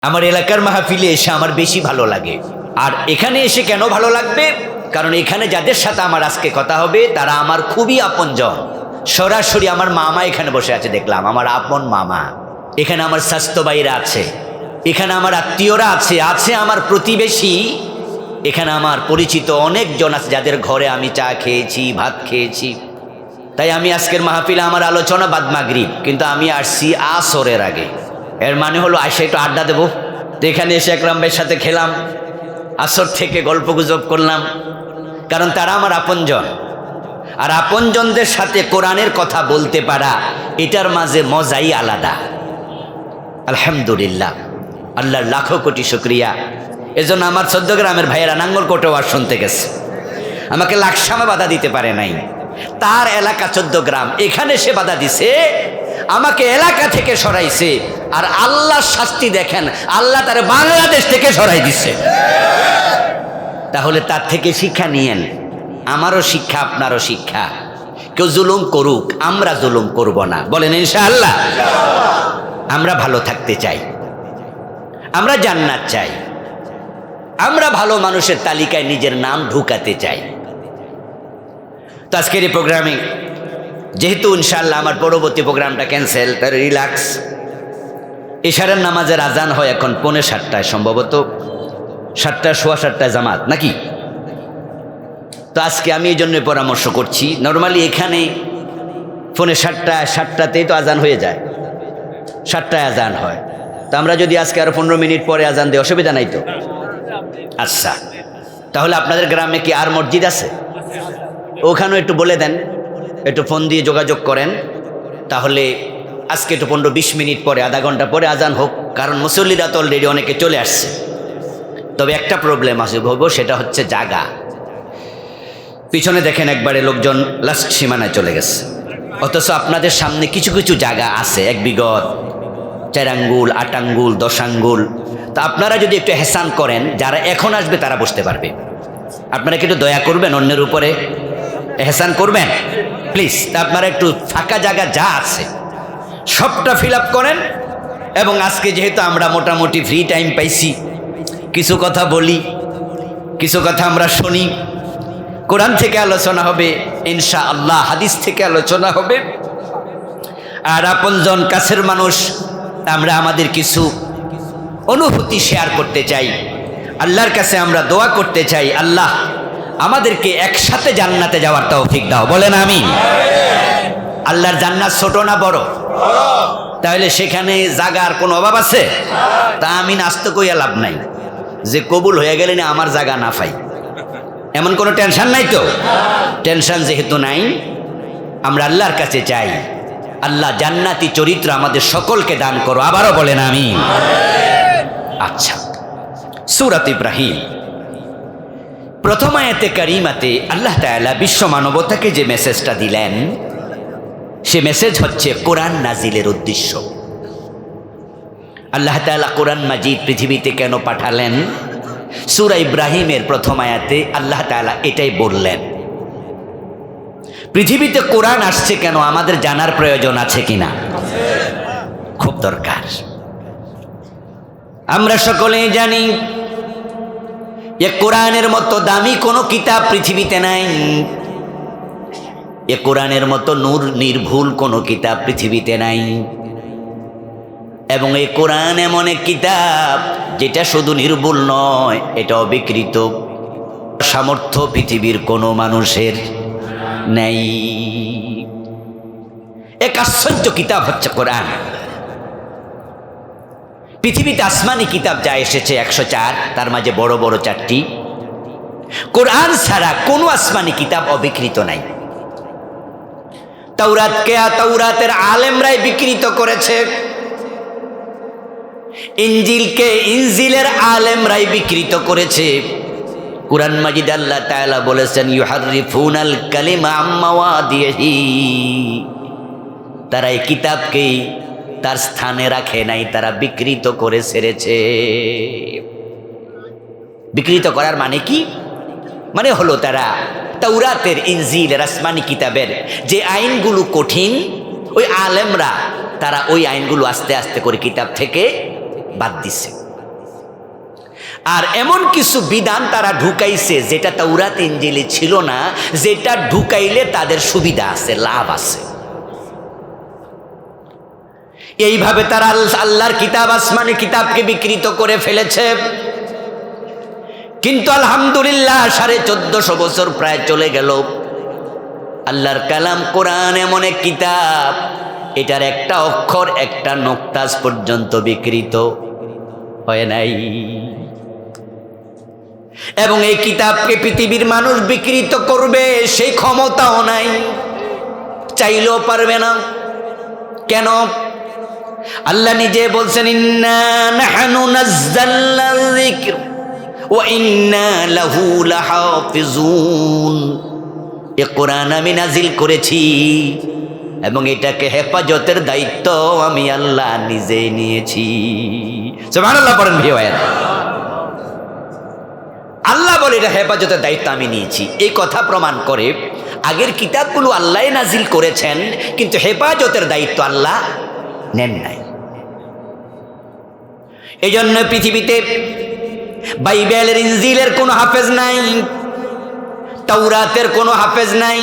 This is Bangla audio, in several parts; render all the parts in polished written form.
আমার এলাকার মাহফিলে এসে আমার বেশি ভালো লাগে। আর এখানে এসে কেন ভালো লাগবে? কারণ এখানে যাদের সাথে আমার আজকে কথা হবে তারা আমার খুবই আপনজন। সরাসরি আমার মামা এখানে বসে আছে, দেখলাম আমার আপন মামা। এখানে আমার স্বাস্থ্য ভাইরা আছে, এখানে আমার আত্মীয়রা আছে, আছে আমার প্রতিবেশী, এখানে আমার পরিচিত অনেকজন আছে যাদের ঘরে আমি চা খেয়েছি, ভাত খেয়েছি। তাই আমি আজকের মাহফিলে আমার আলোচনা বাদ মাগরিব, কিন্তু আমি আসছি আসরের আগে। এর মানে হলো আইসা একটু আড্ডা দেবো। তো এখানে এসে একরাম ভাইয়ের সাথে খেলাম, আসর থেকে গল্প গুজব করলাম, কারণ তারা আমার আপনজন। আর আপনজনদের সাথে কোরআনের কথা বলতে পারা, এটার মাঝে মজাই আলাদা। আলহামদুলিল্লাহ, আল্লাহর লাখো কোটি শুকরিয়া। এজন্য আমার 14 গ্রামের ভাইয়েরা নাঙ্গলকোটে ওয়াজ শুনতে গেছে, আমাকে লাকসামে বাধা দিতে পারে নাই। তার এলাকা 14 গ্রাম, এখানে সে বাধা দিছে, আমাকে এলাকা থেকে সরাইছে। আর আল্লাহর শাস্তি দেখেন, আল্লাহ তারে বাংলাদেশ থেকে সরাই দিছে। তাহলে তার থেকে শিক্ষা নিয়েন, আমারও শিক্ষা আপনারও শিক্ষা। কেউ জুলুম করুক, আমরা জুলুম করব না, বলেন ইনশাআল্লাহ। আমরা ভালো থাকতে চাই, আমরা জান্নাত চাই, আমরা ভালো মানুষের তালিকায় নিজের নাম ঢুকাতে চাই। তো আজকের এই প্রোগ্রামে যেহেতু ইনশাআল্লাহ আমার পরবর্তী প্রোগ্রামটা ক্যান্সেল, তার রিল্যাক্স। ইশারার নামাজের আজান হয় এখন 6:45, সম্ভবত 7টা, সোয়া 7টায় জামাত নাকি। তো আজকে আমি এই জন্য পরামর্শ করছি, নর্মালি এখানে 7:45-7টাতেই তো আজান হয়ে যায়, 7টায় আজান হয়। তো আমরা যদি আজকে আরো 15 মিনিট পরে আজান দিই, অসুবিধা নাই তো? আচ্ছা, তাহলে আপনাদের গ্রামে কি আর মসজিদ আছে? ওখানেও একটু বলে দেন, একটু ফোন দিয়ে যোগাযোগ করেন, তাহলে আজকে একটু 15-20 মিনিট পরে, আধা ঘন্টা পরে আজান হোক। কারণ মুসল্লিরা তো অলরেডি অনেকে চলে আসছে। তবে একটা প্রবলেম আছে ভবো, সেটা হচ্ছে জায়গা। পিছনে দেখেন একবারে লোকজন লাস্ট সীমানায় চলে গেছে, অথচ আপনাদের সামনে কিছু কিছু জায়গা আছে, 1 বিঘত, 4 আঙ্গুল, 8 আঙ্গুল, 10 আঙ্গুল। তা আপনারা যদি একটু হেসান করেন, যারা এখন আসবে তারা বসতে পারবে। আপনারা কি একটু দয়া করবেন, অন্যের উপরে হেসান করবেন প্লিজ। তা আপনারা একটু ফাঁকা জায়গা যা আছে সবটা ফিল আপ করেন। এবং আজকে যেহেতু আমরা মোটামুটি ফ্রি টাইম পাইছি, কিছু কথা বলি, কিছু কথা আমরা শুনি। কোরআন থেকে আলোচনা হবে ইনশাআল্লাহ, হাদিস থেকে আলোচনা হবে। আর আপনজন কাছের মানুষ, আমরা আমাদের কিছু অনুভূতি শেয়ার করতে চাই। আল্লাহর কাছে আমরা দোয়া করতে চাই, আল্লাহ আমাদেরকে একসাথে জান্নাতে যাওয়ার তৌফিক দাও, বলেন আমিন। আল্লাহর জান্নাত ছোট না বড়? তাহলে সেখানে জায়গার কোনো অভাব আছে? তা আমি নাস্ত কইয়া লাভ নাই, যে কবুল হয়ে গেলে না আমার জায়গা না পাই, এমন কোনো টেনশন নাই তো? টেনশন যেহেতু নাই, আমরা আল্লাহর কাছে চাই, আল্লাহ জান্নাতি চরিত্র আমাদের সকলকে দান করো, আবারও বলেন আমিন। আচ্ছা, সূরাত ইব্রাহিম প্রথম আয়াতে কারিমাতে আল্লাহ তাআলা বিশ্ব মানবতাকে যে মেসেজটা দিলেন, সে মেসেজ হচ্ছে কোরআন নাজিলের উদ্দেশ্য। আল্লাহ তাআলা কোরআন মাজিদ পৃথিবীতে কেন পাঠালেন? সূরা ইব্রাহিমের প্রথম আয়াতে আল্লাহ তাআলা এটাই বললেন। পৃথিবীতে কোরআন আসছে কেন, আমাদের জানার প্রয়োজন আছে কিনা? খুব দরকার। আমরা সকলেই জানি এ কোরআনের মতো দামি কোনো কিতাব পৃথিবীতে নাই, এ কোরআনের মতো নূর নির্ভুল কোনো কিতাব পৃথিবীতে নাই। এবং এই কোরআন এমন এক কিতাব যেটা শুধু নির্ভুল নয়, এটা অবিকৃত। সামর্থ্য পৃথিবীর কোনো মানুষের নেই। এক আশ্চর্য কিতাব হচ্ছে কোরআন। পৃথিবীতে আসমানি কিতাব যা এসেছে 104, তার মাঝে বড় বড় 4টি। কোরআন ছাড়া কোনো আসমানি কিতাব অবিকৃত নাই। তাওরাতকে তাওরাতের আলেমরাই বিকৃত করেছে, ইনজিলকে ইনজিলের আলেমরাই বিকৃত করেছে। কোরআন মাজিদ আল্লাহ তাআলা বলেছেন, ইউহাররিফুনাল কালিমা আম্মা ওয়াদিহি, তারা এই কিতাবকে তার স্থানে রাখে নাই, তারা বিকৃত করে ছেড়েছে। বিকৃত করার মানে কি? মানে হলো তারা তাওরাতের, ইনজিলের, আসমানি কিতাবের যে আইনগুলো কঠিন, ওই আলেমরা তারা ওই আইনগুলো আস্তে আস্তে করে কিতাব থেকে বাদ দিছে। আর এমন কিছু বিধান তারা ঢুকাইছে যেটা তাওরাত ইনজিলে ছিল না, যেটা ঢুকাইলে তাদের সুবিধা আছে, লাভ আছে। এইভাবে তারা আল্লাহর কিতাব, আসমানি কিতাবকে বিকৃত করে ফেলেছে। কিন্তু আলহামদুলিল্লাহ 1450 বছর প্রায় চলে গেল, আল্লাহর কালাম কোরআন এমন এক কিতাব, এটার একটা অক্ষর, একটা নোক্তাস পর্যন্ত বিকৃত হয় নাই। এবং এই কিতাবকে পৃথিবীর মানুষ বিকৃত করবে সেই ক্ষমতাও নাই, চাইলেও পারবে না। কেন? আল্লাহ নিজে বলছেন, ইন্না নাহনু নাযালনা যিকর ওয়া ইন্না লাহু লাহাফিজুন। এ কোরআন আমি নাজিল করেছি এবং এটাকে হেফাজতের দায়িত্ব আমি আল্লাহ নিজে নিয়েছি। সুবহানাল্লাহ পড়েন ভাইয়া। আল্লাহ বলে এটা হেফাজতের দায়িত্ব আমি নিয়েছি। এই কথা প্রমাণ করে আগের কিতাবগুলো আল্লাহ নাজিল করেছেন, কিন্তু হেফাজতের দায়িত্ব আল্লাহ নেন নাই। এই জন্য পৃথিবীতে বাইবেলের, ইনজিলের কোনো হাফেজ নাই, তাওরাতের কোনো হাফেজ নাই,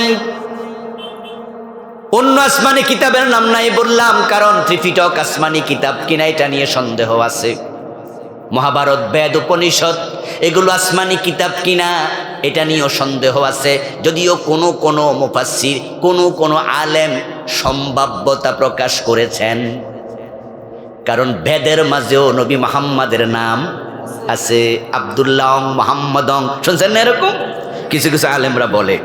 অন্য আসমানি কিতাবের নাম নাই বললাম কারণ ত্রিপিটক আসমানি কিতাব কিনা এটা নিয়ে সন্দেহ আছে। মহাভারত, বেদ, উপনিষদ এগুলো আসমানি কিতাব কিনা এটা নিয়েও সন্দেহ আছে। যদিও কোনো কোনো মুফাসসির, কোনো আলেম সম্ভাব্যতা প্রকাশ করেছেন, কারণ বেদের মাঝেও নবী মুহাম্মাদের নাম আছে, আব্দুল্লাহ, মুহাম্মদং, শুনছেন না এরকম? কিছু কিছু আলেমরা বলে,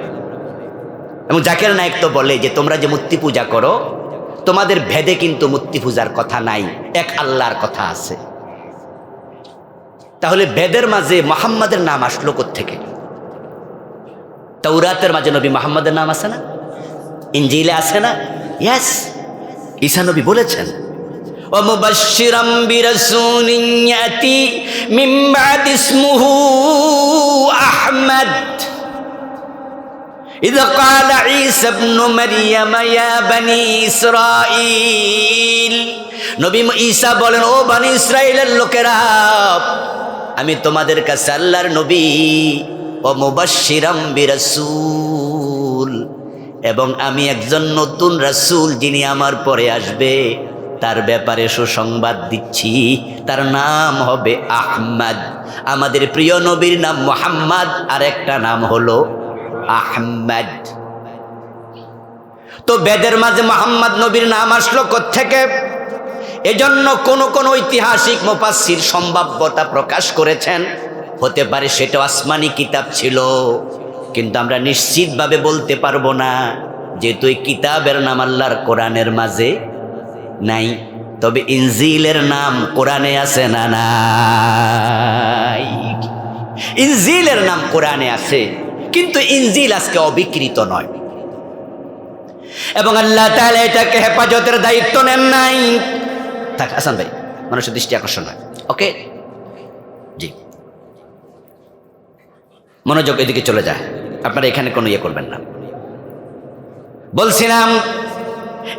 এবং জাকির নায়েক তো বলে যে তোমরা যে মূর্তি পূজা করো, তোমাদের ভেদে কিন্তু মূর্তি পূজার কথা নাই, এক আল্লাহর কথা আছে। তাহলে বেদের মাঝে মুহাম্মাদের নাম আসলো কোত্থেকে? তাওরাতের মাঝে নবী মুহাম্মাদের নাম আছে না? ইনজিলে আছে না? ইয়েস, ঈসা নবী বলেছেন, ওয়া মুবাশশিরাম বিরাসূলিন ইয়াতি মিন বাদি ইসমুহু আহমদ ইযা ক্বালা ঈসা ইবনু মারইয়াম ইয়া বনি ইসরাঈল। নবী ঈসা বলেন, ও বনি ইসরাইলের লোকেরা, আমি তোমাদের কাছে আল্লাহর নবী, ও মুবাশশিরাম বিরাসূল, এবং আমি একজন নতুন রাসূল যিনি আমার পরে আসবে তার ব্যাপারে সুসংবাদ দিচ্ছি। তার নাম হবে আহমদ। আমাদের প্রিয় নবীর নাম মুহাম্মদ, আর একটা নাম হলো আহমদ। তো বেদের মাঝে মুহাম্মদ নবীর নাম আসলো কোত্থেকে? এজন্য কোন ঐতিহাসিক মুফাসসির সম্ভাব্যতা প্রকাশ করেছেন, হতে পারে সেটা আসমানি কিতাব ছিল, কিন্তু আমরা নিশ্চিতভাবে বলতে পারবো না, যেহেতু এই কিতাবের নাম আল্লাহর কোরআনের মাঝে নাই। তবে ইনজিলের নাম কোরআনে আছে না নাই? ইনজিলের নাম কোরআনে আছে, কিন্তু ইনজিল আজকে অবিকৃত নয়, এবং আল্লাহ তাআলা এটাকে হেফাজতের দায়িত্ব নেন নাই। থাক হাসান ভাই, মানুষের দৃষ্টি আকর্ষণ হয়। ওকে জি, মনোযোগ এদিকে চলে যায়, আপনারা এখানে কোনো ইয়ে করবেন না। বলছিলাম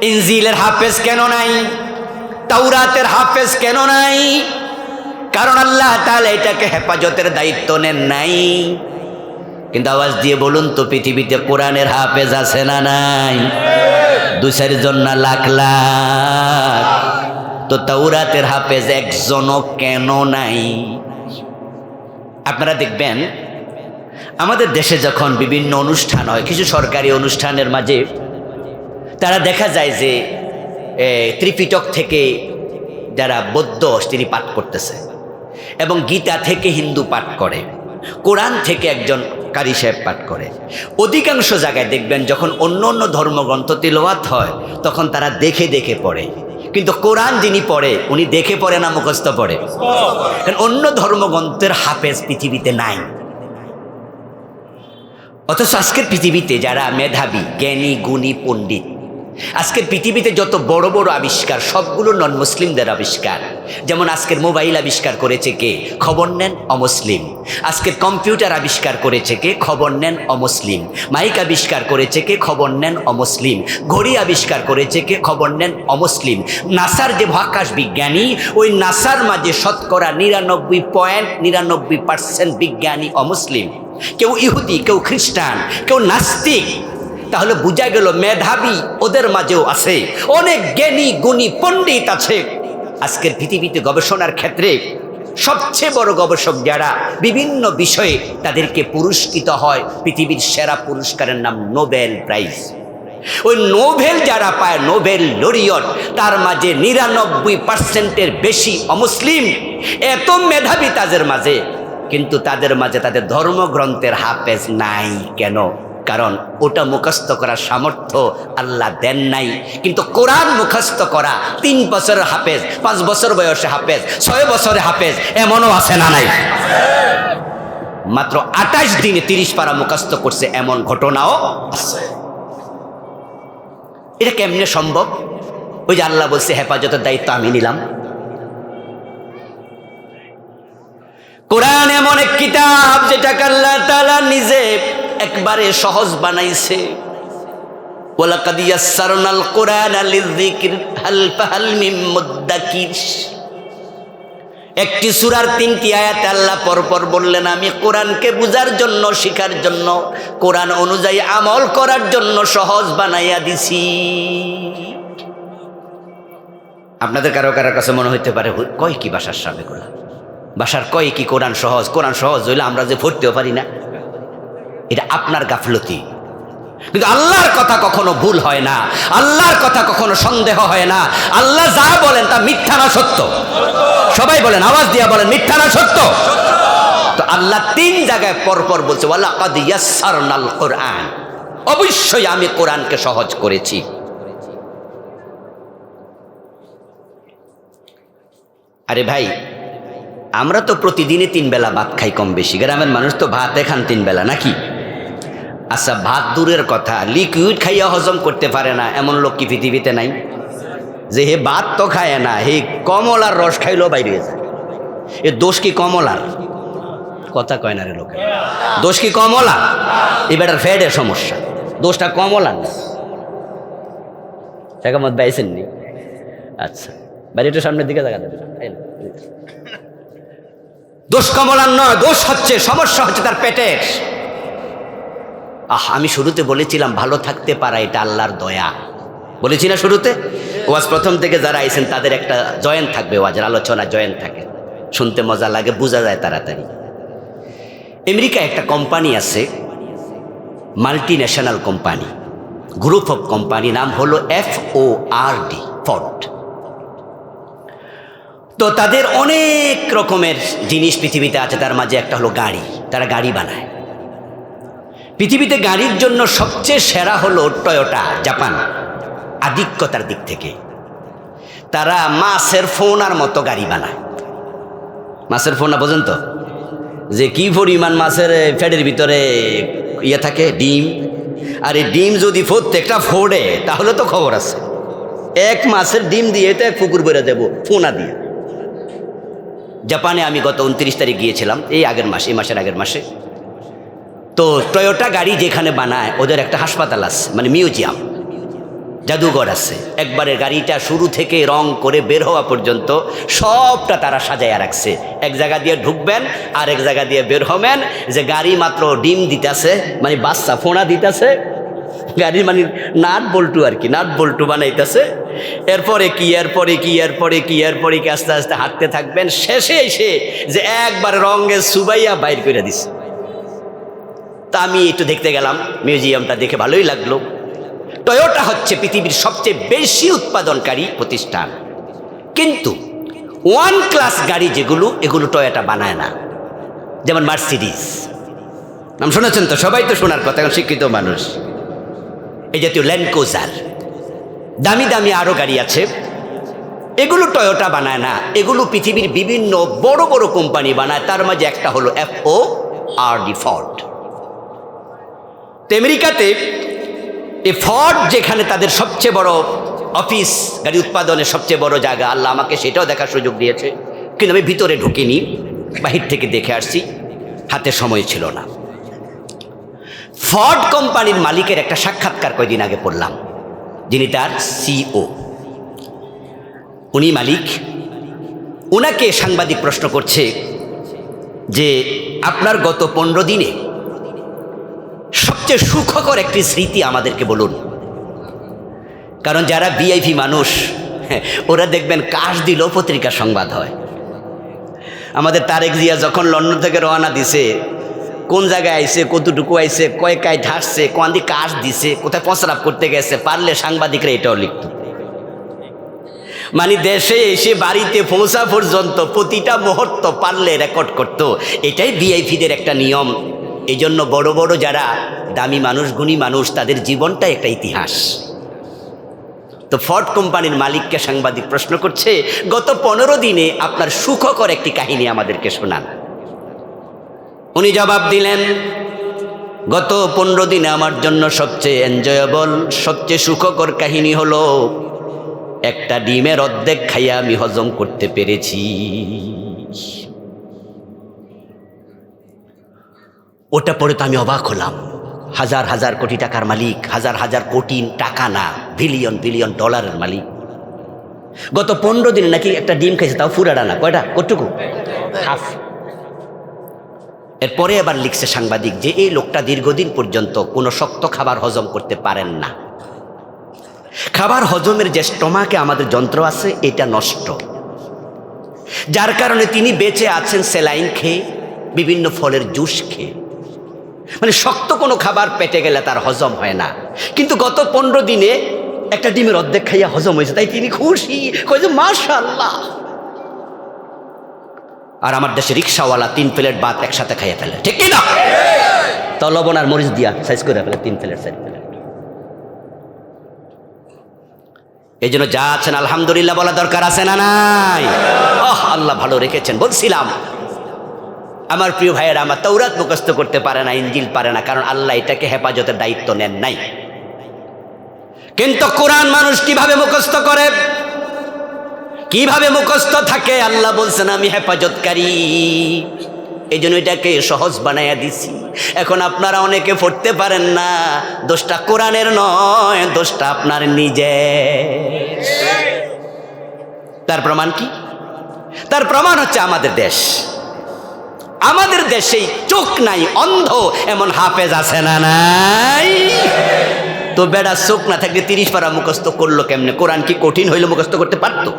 ইনজিলের হাফেজ কেন নাই, তাওরাতের হাফেজ কেন নাই? কারণ আল্লাহ তাআলা এটাকে হেফাজতের দায়িত্ব নেন নাই। কিন্তু আওয়াজ দিয়ে বলুন তো, পৃথিবীতে কোরআনের হাফেজ আছে না নাই? 2-4 জন না লাখ লাখ? তো তাওরাতের হাফেজ একজনও কেন নাই? আপনারা দেখবেন আমাদের দেশে যখন বিভিন্ন অনুষ্ঠান হয়, কিছু সরকারি অনুষ্ঠানের মাঝে তারা দেখা যায় যে ত্রিপিটক থেকে যারা বৌদ্ধ তিনি পাঠ করতেছে, এবং গীতা থেকে হিন্দু পাঠ করে, কোরআন থেকে একজন কারি সাহেব পাঠ করে। অধিকাংশ জায়গায় দেখবেন যখন অন্য অন্য ধর্মগ্রন্থ তিলাওয়াত হয় তখন তারা দেখে দেখে পড়ে, কিন্তু কোরআন যিনি পড়ে উনি দেখে পড়ে না, মুখস্থ পড়ে। অন্য ধর্মগ্রন্থের হাফেজ পৃথিবীতে নাই। অথচ আজকের পৃথিবীতে যারা মেধাবী, জ্ঞানী, গুণী, পণ্ডিত, আজকের পৃথিবীতে যত বড় বড় আবিষ্কার সবগুলো নন মুসলিমদের আবিষ্কার। যেমন আজকের মোবাইল আবিষ্কার করেছে কে? খবর নেন অমুসলিম। আজকের কম্পিউটার আবিষ্কার করেছে কে? খবর নেন অমুসলিম। মাইক আবিষ্কার করেছে কে? খবর নেন অমুসলিম। ঘড়ি আবিষ্কার করেছে কে? খবর নেন অমুসলিম। নাসার যে মহাকাশ বিজ্ঞানী, ওই নাসার মাঝে শতকরা 99.99% বিজ্ঞানী অমুসলিম। কেউ ইহুদি, কেউ খ্রিস্টান, কেউ নাস্তিক। তাহলে বোঝা গেল মেধাবী ওদের মাঝেও আছে, অনেক জ্ঞানী গুণী পণ্ডিত আছে। আজকের পৃথিবীতে গবেষণার ক্ষেত্রে সবচেয়ে বড় গবেষক যারা বিভিন্ন বিষয়ে, তাদেরকে পুরস্কৃত হয় পৃথিবীর সেরা পুরস্কারের নাম নোবেল প্রাইজ। ওই নোবেল যারা পায়, নোবেল লরিয়ট, তার মাঝে 99%-এর বেশি অমুসলিম। এত মেধাবী তাদের মাঝে, কিন্তু তাদের মাঝে তাদের ধর্মগ্রন্থের হাফেজ নাই। কেন? কারণ ওটা মুখস্থ করার সামর্থ্য আল্লাহ দেন নাই। কিন্তু কোরআন মুখস্থ করা 3 বছরের হাফেজ, 5 বছর বয়সে হাফেজ, 6 বছরে হাফেজ, এমনও আছে না নাই? মাত্র 28 দিনে 30 পারা মুখস্থ করছে, এমন ঘটনাও আছে। এটা কেমনে সম্ভব? ওই যে আল্লাহ বলছে হেফাজতের দায়িত্ব আমি নিলাম। কোরআন এমন এক কিতাব যেটাকে আল্লাহ তাআলা নিজে একবারে সহজ বানাইছে। ওয়ালাকাদ ইয়াসসারনাল কুরআনা লিযিকর হাল ফাহাল মিন মুদ্দাকির। একটি সূরার 3টি আয়াতে আল্লাহ পরপর বললেন আমি কোরআনকে বুঝার জন্য, শিখার জন্য, কোরআন অনুযায়ী আমল করার জন্য সহজ বানাইয়া দিছি। আপনাদের কারো কারো কাছে মনে হইতে পারে কয় কি বাসার সামনে কোরআন, বাসার কয় কি কোরআন সহজ? কোরআন সহজ হইলে আমরা যে পড়তেও পারি না, এটা আপনার গাফলতি। কিন্তু আল্লাহর কথা কখনো ভুল হয় না, আল্লাহর কথা কখনো সন্দেহ হয় না। আল্লাহ যা বলেন তা মিথ্যা না সত্য? সবাই বলেন, আওয়াজ দিয়া বলেন, মিথ্যা না সত্য? তো আল্লাহ 3 জায়গায় পরপর বলছে ওয়ালাকাদ ইয়াসসারনাল কুরআন, অবশ্যই আমি কোরআনকে সহজ করেছি। আরে ভাই, আমরা তো প্রতিদিনই 3 বেলা ভাত খাই কম বেশি। গ্রামের মানুষ তো ভাত খান 3 বেলা নাকি? আচ্ছা, ভাত দূরের কথা, লিকুইড খাইয়া হজম করতে পারে না এমন লোক কি পৃথিবীতে নাই? যে হে ভাত তো খায় না, হে কমলার রস খাইলেও বাইরে যায়। এ দোষ কি কমলার? কথা কয় না রে লোকে। দোষ কি কমলা? এবার ফ্যাটের সমস্যা, দোষটা কমলার না। মত বাইছেন নি? আচ্ছা, বাড়িটার সামনের দিকে দেখা যাবে। দোষ কমলার নয়, দোষ হচ্ছে, সমস্যা হচ্ছে তার পেটের। আমি শুরুতে বলেছিলাম ভালো থাকতে পারা এটা আল্লাহর দয়া, বলেছি না শুরুতে? ওয়াজ প্রথম থেকে যারা আইছেন তাদের একটা জয়েন থাকবে, ওয়াজের আলোচনা জয়েন থাকে, শুনতে মজা লাগে, বোঝা যায় তাড়াতাড়ি। আমেরিকায় একটা কোম্পানি আছে, multi national company, group of company, নাম হলো FORD, ফোর্ড। তো তাদের অনেক রকমের জিনিস পৃথিবীতে আছে, তার মাঝে একটা হলো গাড়ি। তারা গাড়ি বানায়। পৃথিবীতে গাড়ির জন্য সবচেয়ে সেরা হলো টয়োটা, জাপান, আধিক্যতার দিক থেকে। তারা মাছের ফোনার মতো গাড়ি বানায়। মাছের ফোনা বোঝেন তো? যে কি পরিমাণ মাছের ফ্যাটের ভিতরে ইয়ে থাকে, ডিম। আর এই ডিম যদি প্রত্যেকটা ফোড়ে তাহলে তো খবর আছে। এক মাছের ডিম দিয়ে তো এক পুকুর ভরে দেবো ফোনা দিয়ে। জাপানে আমি গত 29 তারিখ গিয়েছিলাম, এই মাসের আগের মাসে। তো টয়োটা গাড়ি যেখানে বানায় ওদের একটা হাসপাতাল আছে, মানে মিউজিয়াম, জাদুঘর আছে। একবারে গাড়িটা শুরু থেকে রং করে বের হওয়া পর্যন্ত সবটা তারা সাজাইয়া রাখছে। এক জায়গা দিয়ে ঢুকবেন আর এক জায়গা দিয়ে বের হবেন, যে গাড়ি মাত্র ডিম দিতেছে, মানে বাচ্চা ফোনা দিতেছে, গাড়ির মানে নাট বল্টু আর কি, নাট বল্টু বানাইতেছে। এরপরে কি আস্তে আস্তে হাঁটতে থাকবেন, শেষে এসে যে একবার রঙের সুবাইয়া বাইর করে দিছে। তা আমি একটু দেখতে গেলাম, মিউজিয়ামটা দেখে ভালোই লাগলো। টয়োটা হচ্ছে পৃথিবীর সবচেয়ে বেশি উৎপাদনকারী প্রতিষ্ঠান, কিন্তু 1 ক্লাস গাড়ি যেগুলো, এগুলো টয়োটা বানায় না। যেমন মার্সিডিজ, নাম শুনেছেন তো? সবাই তো শোনার কথা, এখন শিক্ষিত মানুষ। এই জাতীয় ল্যান্ড ক্রুজার, দামি দামি আরও গাড়ি আছে, এগুলো টয়োটা বানায় না। এগুলো পৃথিবীর বিভিন্ন বড় বড় কোম্পানি বানায়। তার মাঝে একটা হলো FORD, ফোর্ড। আমেরিকাতে এই ফর্ড যেখানে তাদের সবচেয়ে বড় অফিস, গাড়ি উৎপাদনের সবচেয়ে বড় জায়গা, আল্লাহ আমাকে সেটাও দেখার সুযোগ দিয়েছে, কিন্তু আমি ভিতরে ঢুকিনি, বাহির থেকে দেখে আসছি, হাতে সময় ছিল না। ফর্ড কোম্পানির মালিকের একটা সাক্ষাৎকার কয়েকদিন আগে পড়লাম, যিনি তার সিও, উনি মালিক। ওনাকে সাংবাদিক প্রশ্ন করছে যে আপনার গত 15 দিনে সবচেয়ে সুখকর একটি স্মৃতি আমাদেরকে বলুন। কারণ যারা ভিআইপি মানুষ ওরা দেখবেন কাশ দিলেও পত্রিকা সংবাদ হয়। আমাদের তারেক জিয়া যখন লন্ডন থেকে রওনা দিছে, কোন জায়গায় আইছে, কতটুকু আইছে, কয় কায় ঢাসছে, কোন দিকে কাশ দিছে, কোথায় প্রস্রাব করতে গেছে, পারলে সাংবাদিকরা এটাও লিখত। মানে দেশে এসে বাড়িতে পৌঁছা পর্যন্ত প্রতিটা মুহূর্ত পারলে রেকর্ড করত। এটাই ভিআইপিদের একটা নিয়ম। এই জন্য বড় বড় যারা দামি মানুষ, গুণী মানুষ, তাদের জীবনটা একটা ইতিহাস। তো ফর্ড কোম্পানির মালিককে সাংবাদিক প্রশ্ন করছে, গত 15 দিনে আপনার সুখকর একটি কাহিনী আমাদেরকে শোনান। উনি জবাব দিলেন, গত 15 দিনে আমার জন্য সবচেয়ে এনজয়েবল, সবচেয়ে সুখকর কাহিনী হলো একটা ডিমের অর্ধেক খাইয়া আমি হজম করতে পেরেছি। ওটা পড়ে তো আমি অবাক হলাম। হাজার হাজার কোটি টাকার মালিক, হাজার হাজার কোটি টাকা না, বিলিয়ন বিলিয়ন ডলারের মালিক, গত 15 দিনে নাকি একটা ডিম খাইছে, তাও ফুরাডা না। কয়টা? কতটুকু? হাফ। এরপরে আবার লিখছে সাংবাদিক যে এই লোকটা দীর্ঘদিন পর্যন্ত কোনো শক্ত খাবার হজম করতে পারেন না। খাবার হজমের যে স্টমাকে আমাদের যন্ত্র আছে এটা নষ্ট, যার কারণে তিনি বেঁচে আছেন স্যালাইন খেয়ে, বিভিন্ন ফলের জুস খেয়ে। মানে শক্ত কোনো খাবার পেটে গেলে তার হজম হয় না। কিন্তু গত 15 দিনে একটা ডিমের অর্ধেক খাইয়া হজম হয়েছে, তাই তিনি খুশি, কইছে মাশাআল্লাহ। আর আমার দেশে রিক্সাওয়ালা 3 প্লেট ভাত একসাথে খাইয়ে ফেলে, ঠিক কি না? তো লবণ আর মরিচ দিয়া সাইজ করে ফেলে 3 প্লেট 4 প্লেট। এই জন্য যা আছেন আলহামদুলিল্লাহ বলা দরকার আছে না নাই? আল্লাহ ভালো রেখেছেন। বলছিলাম আমার প্রিয় ভাইয়েরা, আমার তাওরাত মুখস্থ করতে পারে না, ইনজিল পারে না, কারণ আল্লাহ এটাকে হেফাজতের দায়িত্ব নেন নাই। কিন্তু কোরআন মানুষ কিভাবে মুখস্থ করে, কিভাবে মুখস্থ থাকে, আল্লাহ বলছেন আমি হেফাজতকারী, এই জন্য এটাকে সহজ বানাইয়া দিছি। এখন আপনারা অনেকে পড়তে পারেন না, দোষটা কোরআনের নয়, দোষটা আপনার নিজের। তার প্রমাণ কি? তার প্রমাণ হচ্ছে আমাদের দেশ। আমাদের দেশেই চোখ নাই, অন্ধ এমন হাফেজ আছে না নাই? তো বেড়া চোখ না থাকলে 30 পারা মুখস্থ করলো কেমনে? কোরআন কি কঠিন হইলে মুখস্থ করতে পারতো?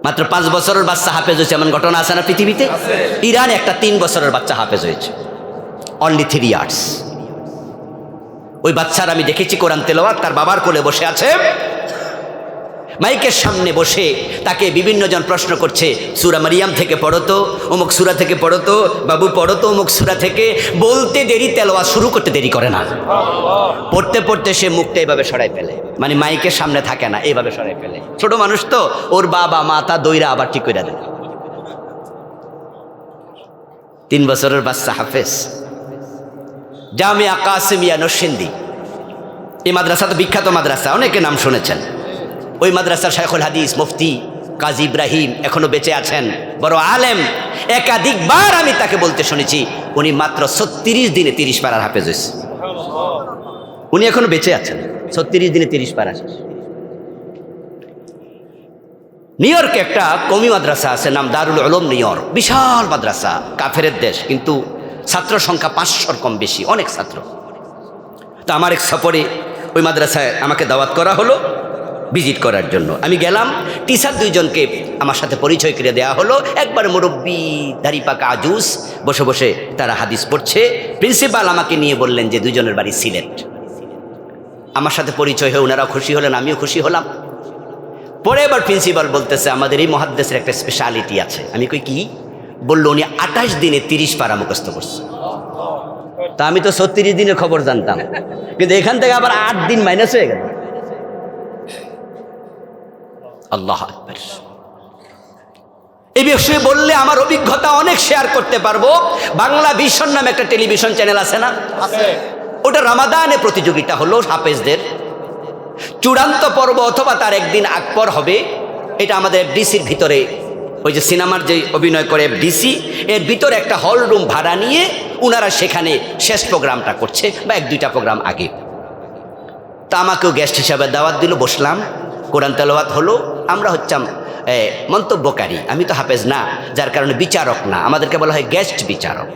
মাত্র 5 বছরের বাচ্চা হাফেজ হয়েছে, এমন ঘটনা আছে না পৃথিবীতে? ইরানে একটা 3 বছরের বাচ্চা হাফেজ হয়েছে, অনলি 3 ইয়ার্স। ওই বাচ্চার আমি দেখেছি কোরআন তেলাওয়াত, তার বাবার কোলে বসে আছে, মাইকের সামনে বসে তাকে বিভিন্ন জন প্রশ্ন করছে, সূরা মারিয়াম থেকে পড়ো তো, অমুক সূরা থেকে পড়ো তো, বাবু পড়ো তো অমুক সূরা থেকে। বলতে দেরি, তেলাওয়াত শুরু করতে দেরি করে না। পড়তে পড়তে সে মুখটা এভাবে সরাই ফেলে, মানে মাইকের সামনে থাকে না, এইভাবে সরাই ফেলে। ছোট মানুষ তো, ওর বাবা মাথা দইরা আবার ঠিক করে দেয়। 3 বছরের বাচ্চা হাফেজ। জামিয়া কাসিমিয়া নরসিংদী, এই মাদ্রাসা তো বিখ্যাত মাদ্রাসা, অনেকে নাম শুনেছেন। ওই মাদ্রাসার শাইখুল হাদিস মুফতি কাজী ইব্রাহিম এখনো বেঁচে আছেন, বড় আলেম। একাধিকবার আমি তাকে বলতে শুনেছি, উনি মাত্র 36 দিনে 30 পারার হাফেজ হয়েছে। উনি এখনো বেঁচে আছেন, 36 দিনে 30 পারা শেষ। নিউ ইয়র্কে একটা কওমি মাদ্রাসা আছে, নাম দারুল উলুম নিউ ইয়র্ক, বিশাল মাদ্রাসা, কাফেরের দেশ, কিন্তু ছাত্র সংখ্যা 500-র কম বেশি, অনেক ছাত্র। তো আমার এক সফরে ওই মাদ্রাসায় আমাকে দাওয়াত করা হলো ভিজিট করার জন্য। আমি গেলাম, টিচার 2 জনকে আমার সাথে পরিচয় করে দেওয়া হলো। একবার মুরব্বী দাড়ি পাকা আজুস বসে বসে তারা হাদিস পড়ছে। প্রিন্সিপাল আমাকে নিয়ে বললেন যে 2 জনের বাড়ি সিলেট। আমার সাথে পরিচয় হয়ে ওনারাও খুশি হলেন, আমিও খুশি হলাম। পরে এবার প্রিন্সিপাল বলতেছে, আমাদের এই মুহাদ্দিসের একটা স্পেশালিটি আছে। আমি কই কি? বললো উনি 28 দিনে 30 পারা মুখস্থ করছে। তা আমি তো 36 দিনের খবর জানতাম, কিন্তু এখান থেকে আবার 8 দিন মাইনাস হয়ে গেল। আল্লাহ আকবার। এই বিষয়ে বললে আমার অভিজ্ঞতা অনেক শেয়ার করতে পারবো। বাংলা ভিশন নামে একটা টেলিভিশন চ্যানেল আছে না? আছে। ওটা রমাদানে প্রতিযোগিতা হলো হাফেজদের, চূড়ান্ত পর্ব অথবা তার একদিন আগ পর হবে। এটা আমাদের ডিসির ভিতরে, ওই যে সিনেমার যে অভিনয় করে ডিসি, এর ভিতরে একটা হল রুম ভাড়া নিয়ে ওনারা সেখানে শেষ প্রোগ্রামটা করছে, বা 1-2টা প্রোগ্রাম আগে। তা আমাকেও গেস্ট হিসাবে দাওয়াত দিল, বসলাম, কোরআন তেলাওয়াত হলো। আমরা হচ্ছাম মন্তব্যকারী, আমি তো হাফেজ না, যার কারণে বিচারক না, আমাদেরকে বলা হয় গেস্ট বিচারক।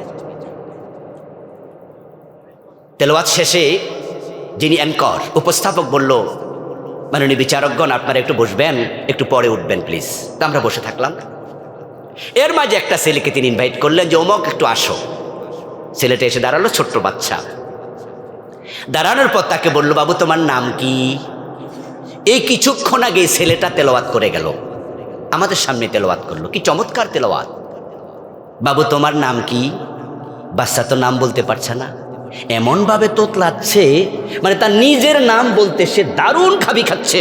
তেলাওয়াত শেষে যিনি অ্যাঙ্কর, উপস্থাপক বলল, মাননীয় বিচারকগণ আপনারা একটু বসবেন, একটু পরে উঠবেন প্লিজ। তা আমরা বসে থাকলাম। এর মাঝে একটা ছেলেকে তিনি ইনভাইট করলেন যে অমুক একটু আসো। ছেলেটা এসে দাঁড়ালো, ছোট্ট বাচ্চা। দাঁড়ানোর পর তাকে বলল, বাবু তোমার নাম কি? এই কিছুক্ষণ আগে ছেলেটা তেলাওয়াত করে গেল, আমাদের সামনে তেলাওয়াত করলো, কি চমৎকার তেলাওয়াত। বাবু তোমার নাম কি? বাচ্চা তো নাম বলতে পারছে না, এমনভাবে তোতলাচ্ছে, মানে তার নিজের নাম বলতে সে দারুণ খাবি খাচ্ছে।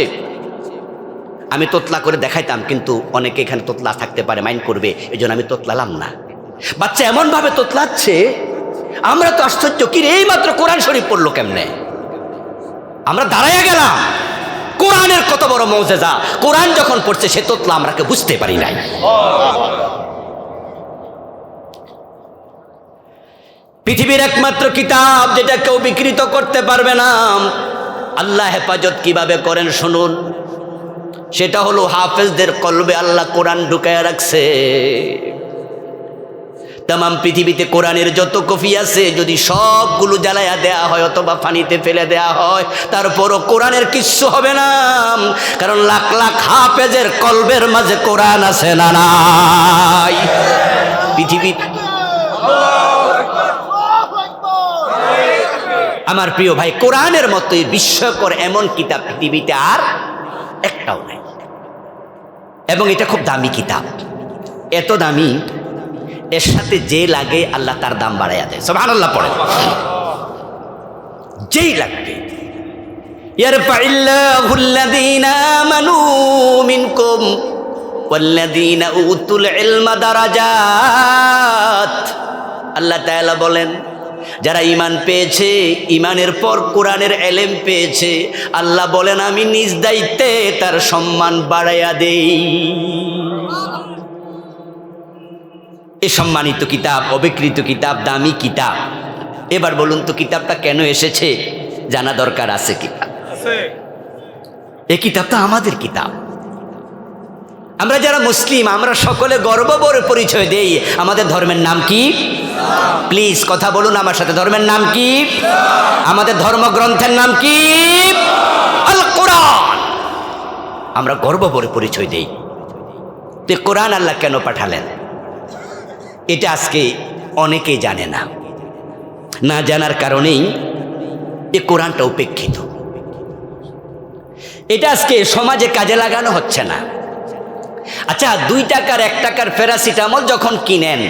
আমি তোতলা করে দেখাইতাম, কিন্তু অনেকে এখানে তোতলা থাকতে পারে, মাইন্ড করবে, এই জন্য আমি তোতলালাম না। বাচ্চা এমনভাবে তোতলাচ্ছে, আমরা তো আশ্চর্য, কি রে এই মাত্র কোরআন শরীফ পড়লো কেমনে? আমরা দাঁড়াইয়া গেলাম, কোরআনের কত বড় মৌজেজা। কোরআন যখন পড়ছে সে তোতলা আমরা কেউ বুঝতে পারি নাই। পৃথিবীর একমাত্র কিতাব যেটা কেউ বিকৃত করতে পারবে না, আল্লাহ হেফাজত কিভাবে করেন শুনুন। সেটা হলো হাফেজদের কলবে আল্লাহ কোরআন ঢুকায় রাখছে। তামাম পৃথিবীতে কোরআনের যত কপি আছে, যদি সবগুলো জ্বালায়া দেয়া হয় অথবা পানিতে ফেলে দেয়া হয়, তারপরও কোরআনের কিচ্ছু হবে না, কারণ লাখ লাখ হাফেজের কলবের মাঝে কোরআন আছে না নাই? পৃথিবীর আমার প্রিয় ভাই, কোরআনের মতোই বিস্ময়কর এমন কিতাব পৃথিবীতে আর একটাও নাই। এবং এটা খুব দামি কিতাব, এত দামি, এর সাথে যে লাগে আল্লাহ তার দাম বাড়াইয়া দেয়। সুবহানাল্লাহ পড়ে, যেই লাগবে। ইয়ারফাইল্লাহুল্লাযীনা আমানু মিনকুম ওয়াল্লাযীনা উতুল ইলমা দারাজাত। আল্লাহ তাআলা বলেন, যারা ঈমান পেয়েছে, ঈমানের পর কোরআনের ইলম পেয়েছে, আল্লাহ বলেন আমি নিজ দায়িত্বে তার সম্মান বাড়াইয়া দেই। এ সম্মানিত কিতাব, অবিকৃত কিতাব, দামি কিতাব। এবার বলুন তো কিতাবটা কেন এসেছে জানা দরকার আছে কিতাব। এই কিতাবটা আমাদের কিতাব। আমরা যারা মুসলিম, আমরা সকলে গর্বভরে পরিচয় দেই আমাদের ধর্মের নাম কি? প্লিজ কথা বলুন আমার সাথে, ধর্মের নাম কি? আমাদের ধর্মগ্রন্থের নাম কি? আল কোরআন। আমরা গর্বভরে পরিচয় দেই। তো কোরআন আল্লাহ কেন পাঠালেন, এটা আজকে অনেকেই জানে না। না জানার কারণেই এ কোরআনটা উপেক্ষিত। এটা আজকে সমাজে কাজে লাগানো হচ্ছে না। আচ্ছা, 2 টাকার 1 টাকার প্যারাসিটামল যখন কিনেন,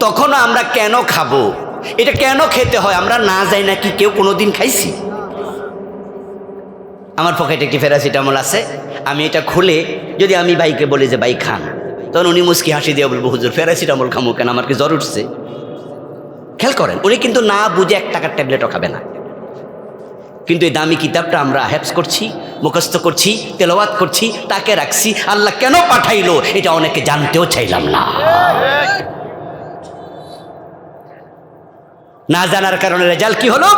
তখনও আমরা কেন খাবো? এটা কেন খেতে হয় আমরা না যাই নাকি কেউ কোনোদিন খাইছি? আমার পকেটে একটি প্যারাসিটামল আছে, আমি এটা খুলে যদি আমি ভাইকে বলি যে ভাই খান, তখন উনি মুস্কি হাসি দিয়ে বলবো, হুজুর প্যারাসিটামল খামো কেন, আমার কি জ্বর উঠছে? খেয়াল করেন, উনি কিন্তু না বুঝে 1 টাকার ট্যাবলেটও খাবে না। কিন্তু এই দামি কিতাবটা আমরা হেফজ করছি, মুখস্থ করছি, তেলাওয়াত করছি, তাকে রাখছি। আল্লাহ কেন পাঠাইলো এটা অনেকে জানতেও চাইলাম না। না জানার কারণে রেজাল্ট কি হলো?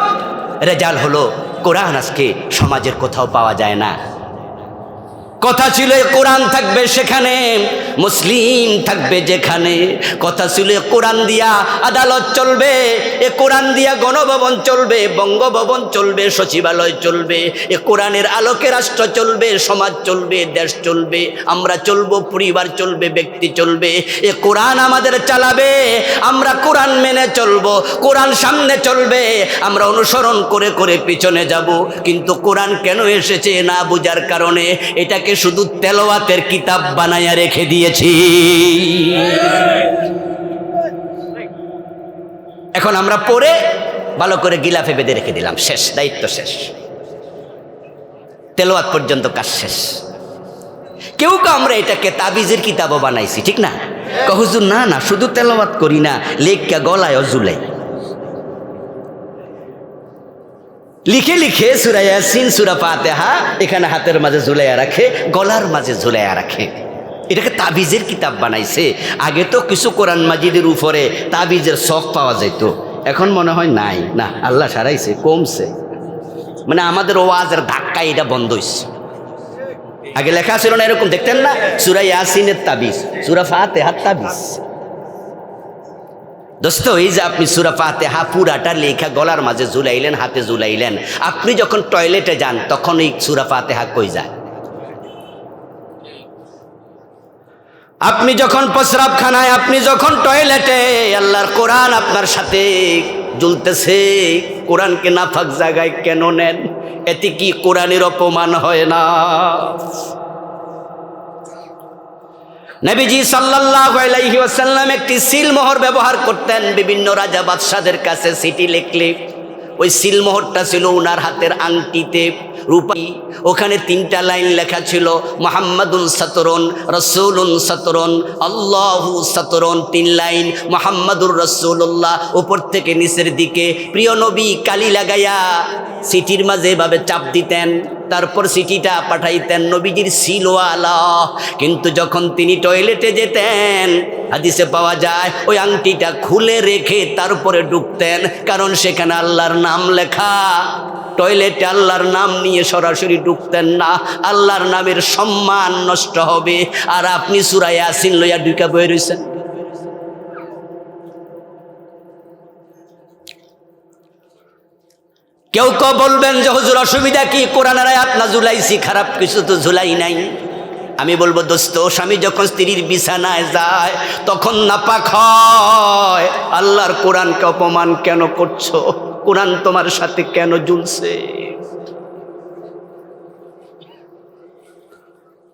রেজাল্ট হলো কোরআন আজকে সমাজের কোথাও পাওয়া যায় না। কথা ছিল কোরআন থাকবে সেখানে, মুসলিম থাকবে যেখানে। কথা ছিল কোরআন দিয়া আদালত চলবে, এ কোরআন দিয়া গণভবন চলবে, বঙ্গভবন চলবে, সচিবালয় চলবে। এ কোরআনের আলোকে রাষ্ট্র চলবে, সমাজ চলবে, দেশ চলবে, আমরা চলবো, পরিবার চলবে, ব্যক্তি চলবে। এ কোরআন আমাদের চালাবে, আমরা কোরআন মেনে চলবো, কোরআন সামনে চলবে, আমরা অনুসরণ করে করে পিছনে যাব। কিন্তু কোরআন কেন এসেছে না বুঝার কারণে এটাকে শুধু তেলাওয়াতের কিতাব বানায়া রেখে দিয়েছি। এখন আমরা পড়ে ভালো করে গিলাফে বেঁধে রেখে দিলাম, শেষ, দায়িত্ব শেষ, তেলাওয়াত পর্যন্ত কাজ শেষ। কেউ আমরা এটাকে তাবিজের কিতাবও বানাইছি, ঠিক না? হুজুর না না, শুধু তেলাওয়াত করি না, লেখা গলায় ঝুলাই। লিখে লিখে সূরা ইয়াসিন, সূরা ফাতিহা এখানে হাতের মাঝে ঝুলাইয়া রাখে, গলার মাঝে ঝুলাইয়া রাখে। এটাকে তাবিজের কিতাব বানাইছে। আগে তো কিছু কোরআন মাজিদের উপরে তাবিজের শখ পাওয়া যেত, এখন মনে হয় নাই, না আল্লাহ সারাইছে, কমছে। মানে আমাদের ওয়াজের ধাক্কা এটা বন্ধ হয়েছে। আগে লেখা ছিল না এরকম, দেখতেন না সূরা ইয়াসিনের তাবিজ, সূরা ফাতিহার তাবিজ। দোস্ত, এই যে আপনি সূরা ফাতিহা পুরাটা লেখা গলার মাঝে ঝুলাইলেন, হাতে ঝুলাইলেন, আপনি যখন টয়লেটে যান তখন এই সূরা ফাতিহা কই যায়? আপনি যখন প্রস্রাবখানায়, আপনি যখন টয়লেটে, আল্লাহর কোরআন আপনার সাথে ঝুলতেছে, কোরআনকে নাফাক জায়গায় কেন নেন? এতে কি কোরআনের অপমান হয় না? নবীজি সাল্লাল্লাহু আলাইহি ওয়াসাল্লাম একটি সিলমোহর ব্যবহার করতেন। বিভিন্ন রাজা বাদশাদের কাছে চিঠি লিখলে ওই সিলমোহরটা ছিল ওনার হাতের আংটিতে, রূপাই। ওখানে 3টা লাইন লেখা ছিল, মুহাম্মাদুন সাতরুন রাসূলুন সাতরুন আল্লাহু সাতরুন। 3 লাইন, মুহাম্মাদুর রাসূলুল্লাহ উপর থেকে নিচের দিকে। প্রিয় নবী কালি লাগাইয়া চিঠির মাঝে এভাবে চাপ দিতেন, তারপর চিঠিটা পাঠাইতেন নবীজির সিলওয়ালা। কিন্তু যখন তিনি টয়লেটে যেতেন, হাদিসে পাওয়া যায় ওই আংটিটা খুলে রেখে তারপরে ঢুকতেন, কারণ সেখানে আল্লাহর নাম লেখা। টয়লেটে আল্লাহর নাম নিয়ে সরাসরি ঢুকতেন না, আল্লাহর নামের সম্মান নষ্ট হবে। আর আপনি সূরা ইয়াসিন লইয়া ঢুকা বই রইছেন। কেউ কেউ বলবেন যে হুজুর অসুবিধা কি, কোরআনের আয়াত না ঝুলাইছি, খারাপ কিছু তো ঝুলাই নাই। আমি বলবো দোস্ত, স্বামী যখন স্ত্রীর বিছানায় যায় তখন নাপাক হয়। আল্লাহর কোরআনকে অপমান কেন করছো? কোরআন তোমার সাথে কেন ঝুলছে?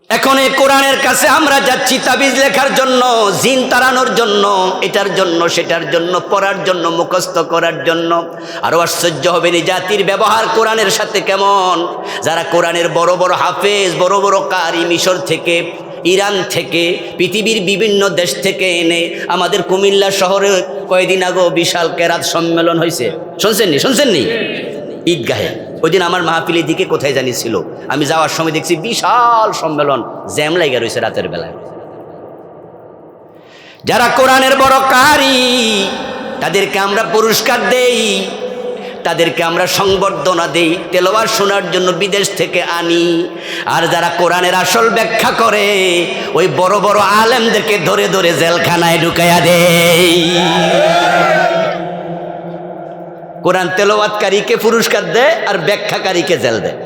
এখন এই কোরআনের কাছে আমরা যাচ্ছি তাবিজ লেখার জন্য, জিন তাড়ানোর জন্য, এটার জন্য সেটার জন্য, পড়ার জন্য, মুখস্থ করার জন্য। আরো আশ্চর্য হবেন এই জাতির ব্যবহার কোরআনের সাথে কেমন। যারা কোরআনের বড় বড় হাফেজ, বড় বড় কারি, মিশর থেকে, ইরান থেকে, পৃথিবীর বিভিন্ন দেশ থেকে এনে আমাদের কুমিল্লা শহরে কয়েকদিন আগে বিশাল কেরাত সম্মেলন হয়েছে, শুনছেননি? ঈদগাহে। ওই দিন আমার মাহফিলের দিকে কোথায় জানি ছিল, আমি যাওয়ার সময় দেখছি বিশাল সম্মেলন, জ্যাম লাগা রয়েছে রাতের বেলায়। যারা কোরআনের বড় কারি তাদেরকে আমরা পুরস্কার দেই, তাদেরকে আমরা সংবর্ধনা দেই, তেলাওয়াত শোনার জন্য বিদেশ থেকে আনি। আর যারা কোরআনের আসল ব্যাখ্যা করে ওই বড় বড় আলেমদেরকে ধরে ধরে জেলখানায় ঢুকাইয়া দেই। কোরআন তেলাওয়াতকারীকে পুরস্কার দেয় আর ব্যাখ্যাকারীকে জেল দেয়।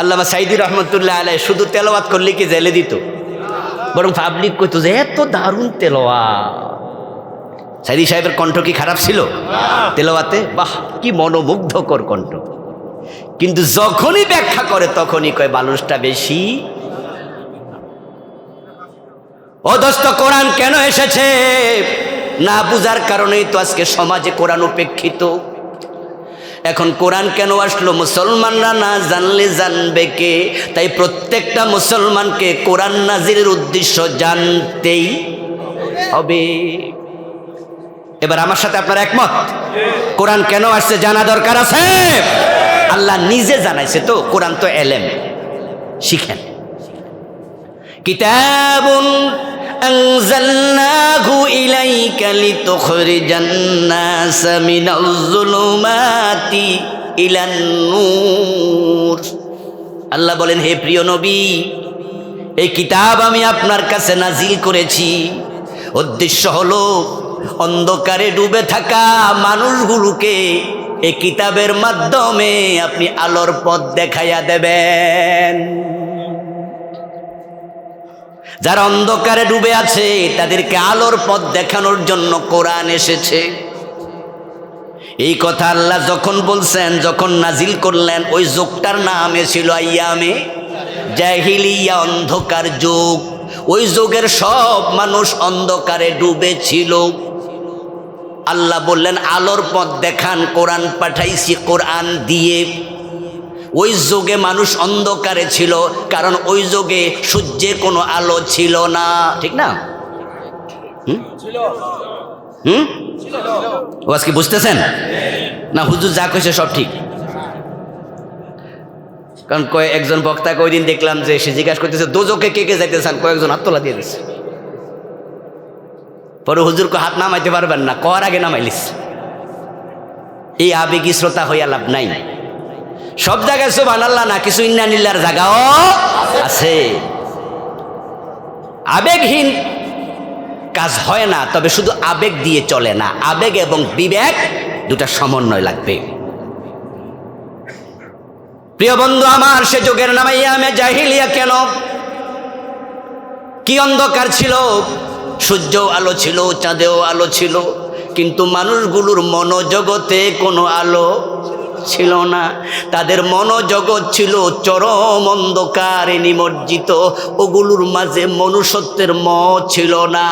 আল্লামা সাইদি রহমতুল্লাহ আলাইহি শুধু তেলাওয়াত করলে কি জেলে দিত? বরং পাবলিক কইতো যে এত দারুণ তেলাওয়াত। সাইদি সাহেবের কণ্ঠ কি খারাপ ছিল তেলাওয়াতে? বাহ, কি মনোমুগ্ধকর কণ্ঠ। কিন্তু যখনই ব্যাখ্যা করে তখনই কয় মানুষটা বেশি। ও দোস্ত, কোরআন কেন এসেছে? না বুঝার কারণেই তো আজকে সমাজে কোরআন উপেক্ষিত। এখন কোরআন কেন আসলো? মুসলমানরা না জানলে জানবে কে? তাই প্রত্যেকটা মুসলমানকে কোরআন নাজিলের উদ্দেশ্য জানতেই হবে। এবার আমার সাথে আপনার একমত? কোরআন কেন আসছে জানা দরকার আছে। আল্লাহ নিজে জানাইছে তো, কোরআন তো এলেম, শিখেন। কিতাবুন আনজালনাহু ইলাইকা লিতুখরিজান নাস মিনাজ যুলুমাতি ইলান নূর। আল্লাহ বলেন, হে প্রিয় নবী, এই কিতাব আমি আপনার কাছে নাজিল করেছি। উদ্দেশ্য হলো অন্ধকারে ডুবে থাকা মানুষগুলোকে এই কিতাবের মাধ্যমে আপনি আলোর পথ দেখাইয়া দেবেন। যারা অন্ধকারে ডুবে আছে তাদেরকে আলোর পথ দেখানোর জন্য কোরআন এসেছে। এই কথা আল্লাহ যখন বলছেন, যখন নাজিল করলেন, ওই যুগটার নামে ছিল আইয়ামে জাহিলিয়া, অন্ধকার যুগ। ওই যুগের সব মানুষ অন্ধকারে ডুবে ছিল। আল্লাহ বললেন আলোর পথ দেখান, কোরআন পাঠাইছি কোরআন দিয়ে। ওই যুগে মানুষ অন্ধকারে ছিল, কারণ ওই যুগে সূর্যে কোনো আলো ছিল না, ঠিক না? ও আজকে বুঝতেছেন? না হুজুর যা কইছে সব ঠিক? কারণ একজন বক্তাকে ওই দিন দেখলাম যে সে জিজ্ঞাসা করতেছে দোজকে কে কে যাইতে চান, কয়েকজন হাত তোলা দিয়ে দিচ্ছে। পরে হুজুরকে হাত নামাইতে পারবেন না, কর আগে নামাইলিস। এই আবেগী শ্রোতা হইয়া লাভ নাই। সব জায়গায় সুবহানাল্লাহ না, কিছু ইন্নালিল্লাহর জায়গাও আছে। আবেগহীন কাজ হয় না, তবে শুধু আবেগ দিয়ে চলে না, আবেগ এবং বিবেক দুটা সমন্বয় লাগবে। প্রিয় বন্ধু আমার, সে যুগের নাম আইয়ামে জাহিলিয়া কেন? কি অন্ধকার ছিল, সূর্যও আলো ছিল, চাঁদেও আলো ছিল, কিন্তু মানুষগুলোর মনোজগতে কোনো আলো ছিল না। তাদের মনোজগৎ ছিল চরম অন্ধকারে নিমজ্জিত, ওগুলোর মাঝে মনুষ্যত্বের মত ছিল না।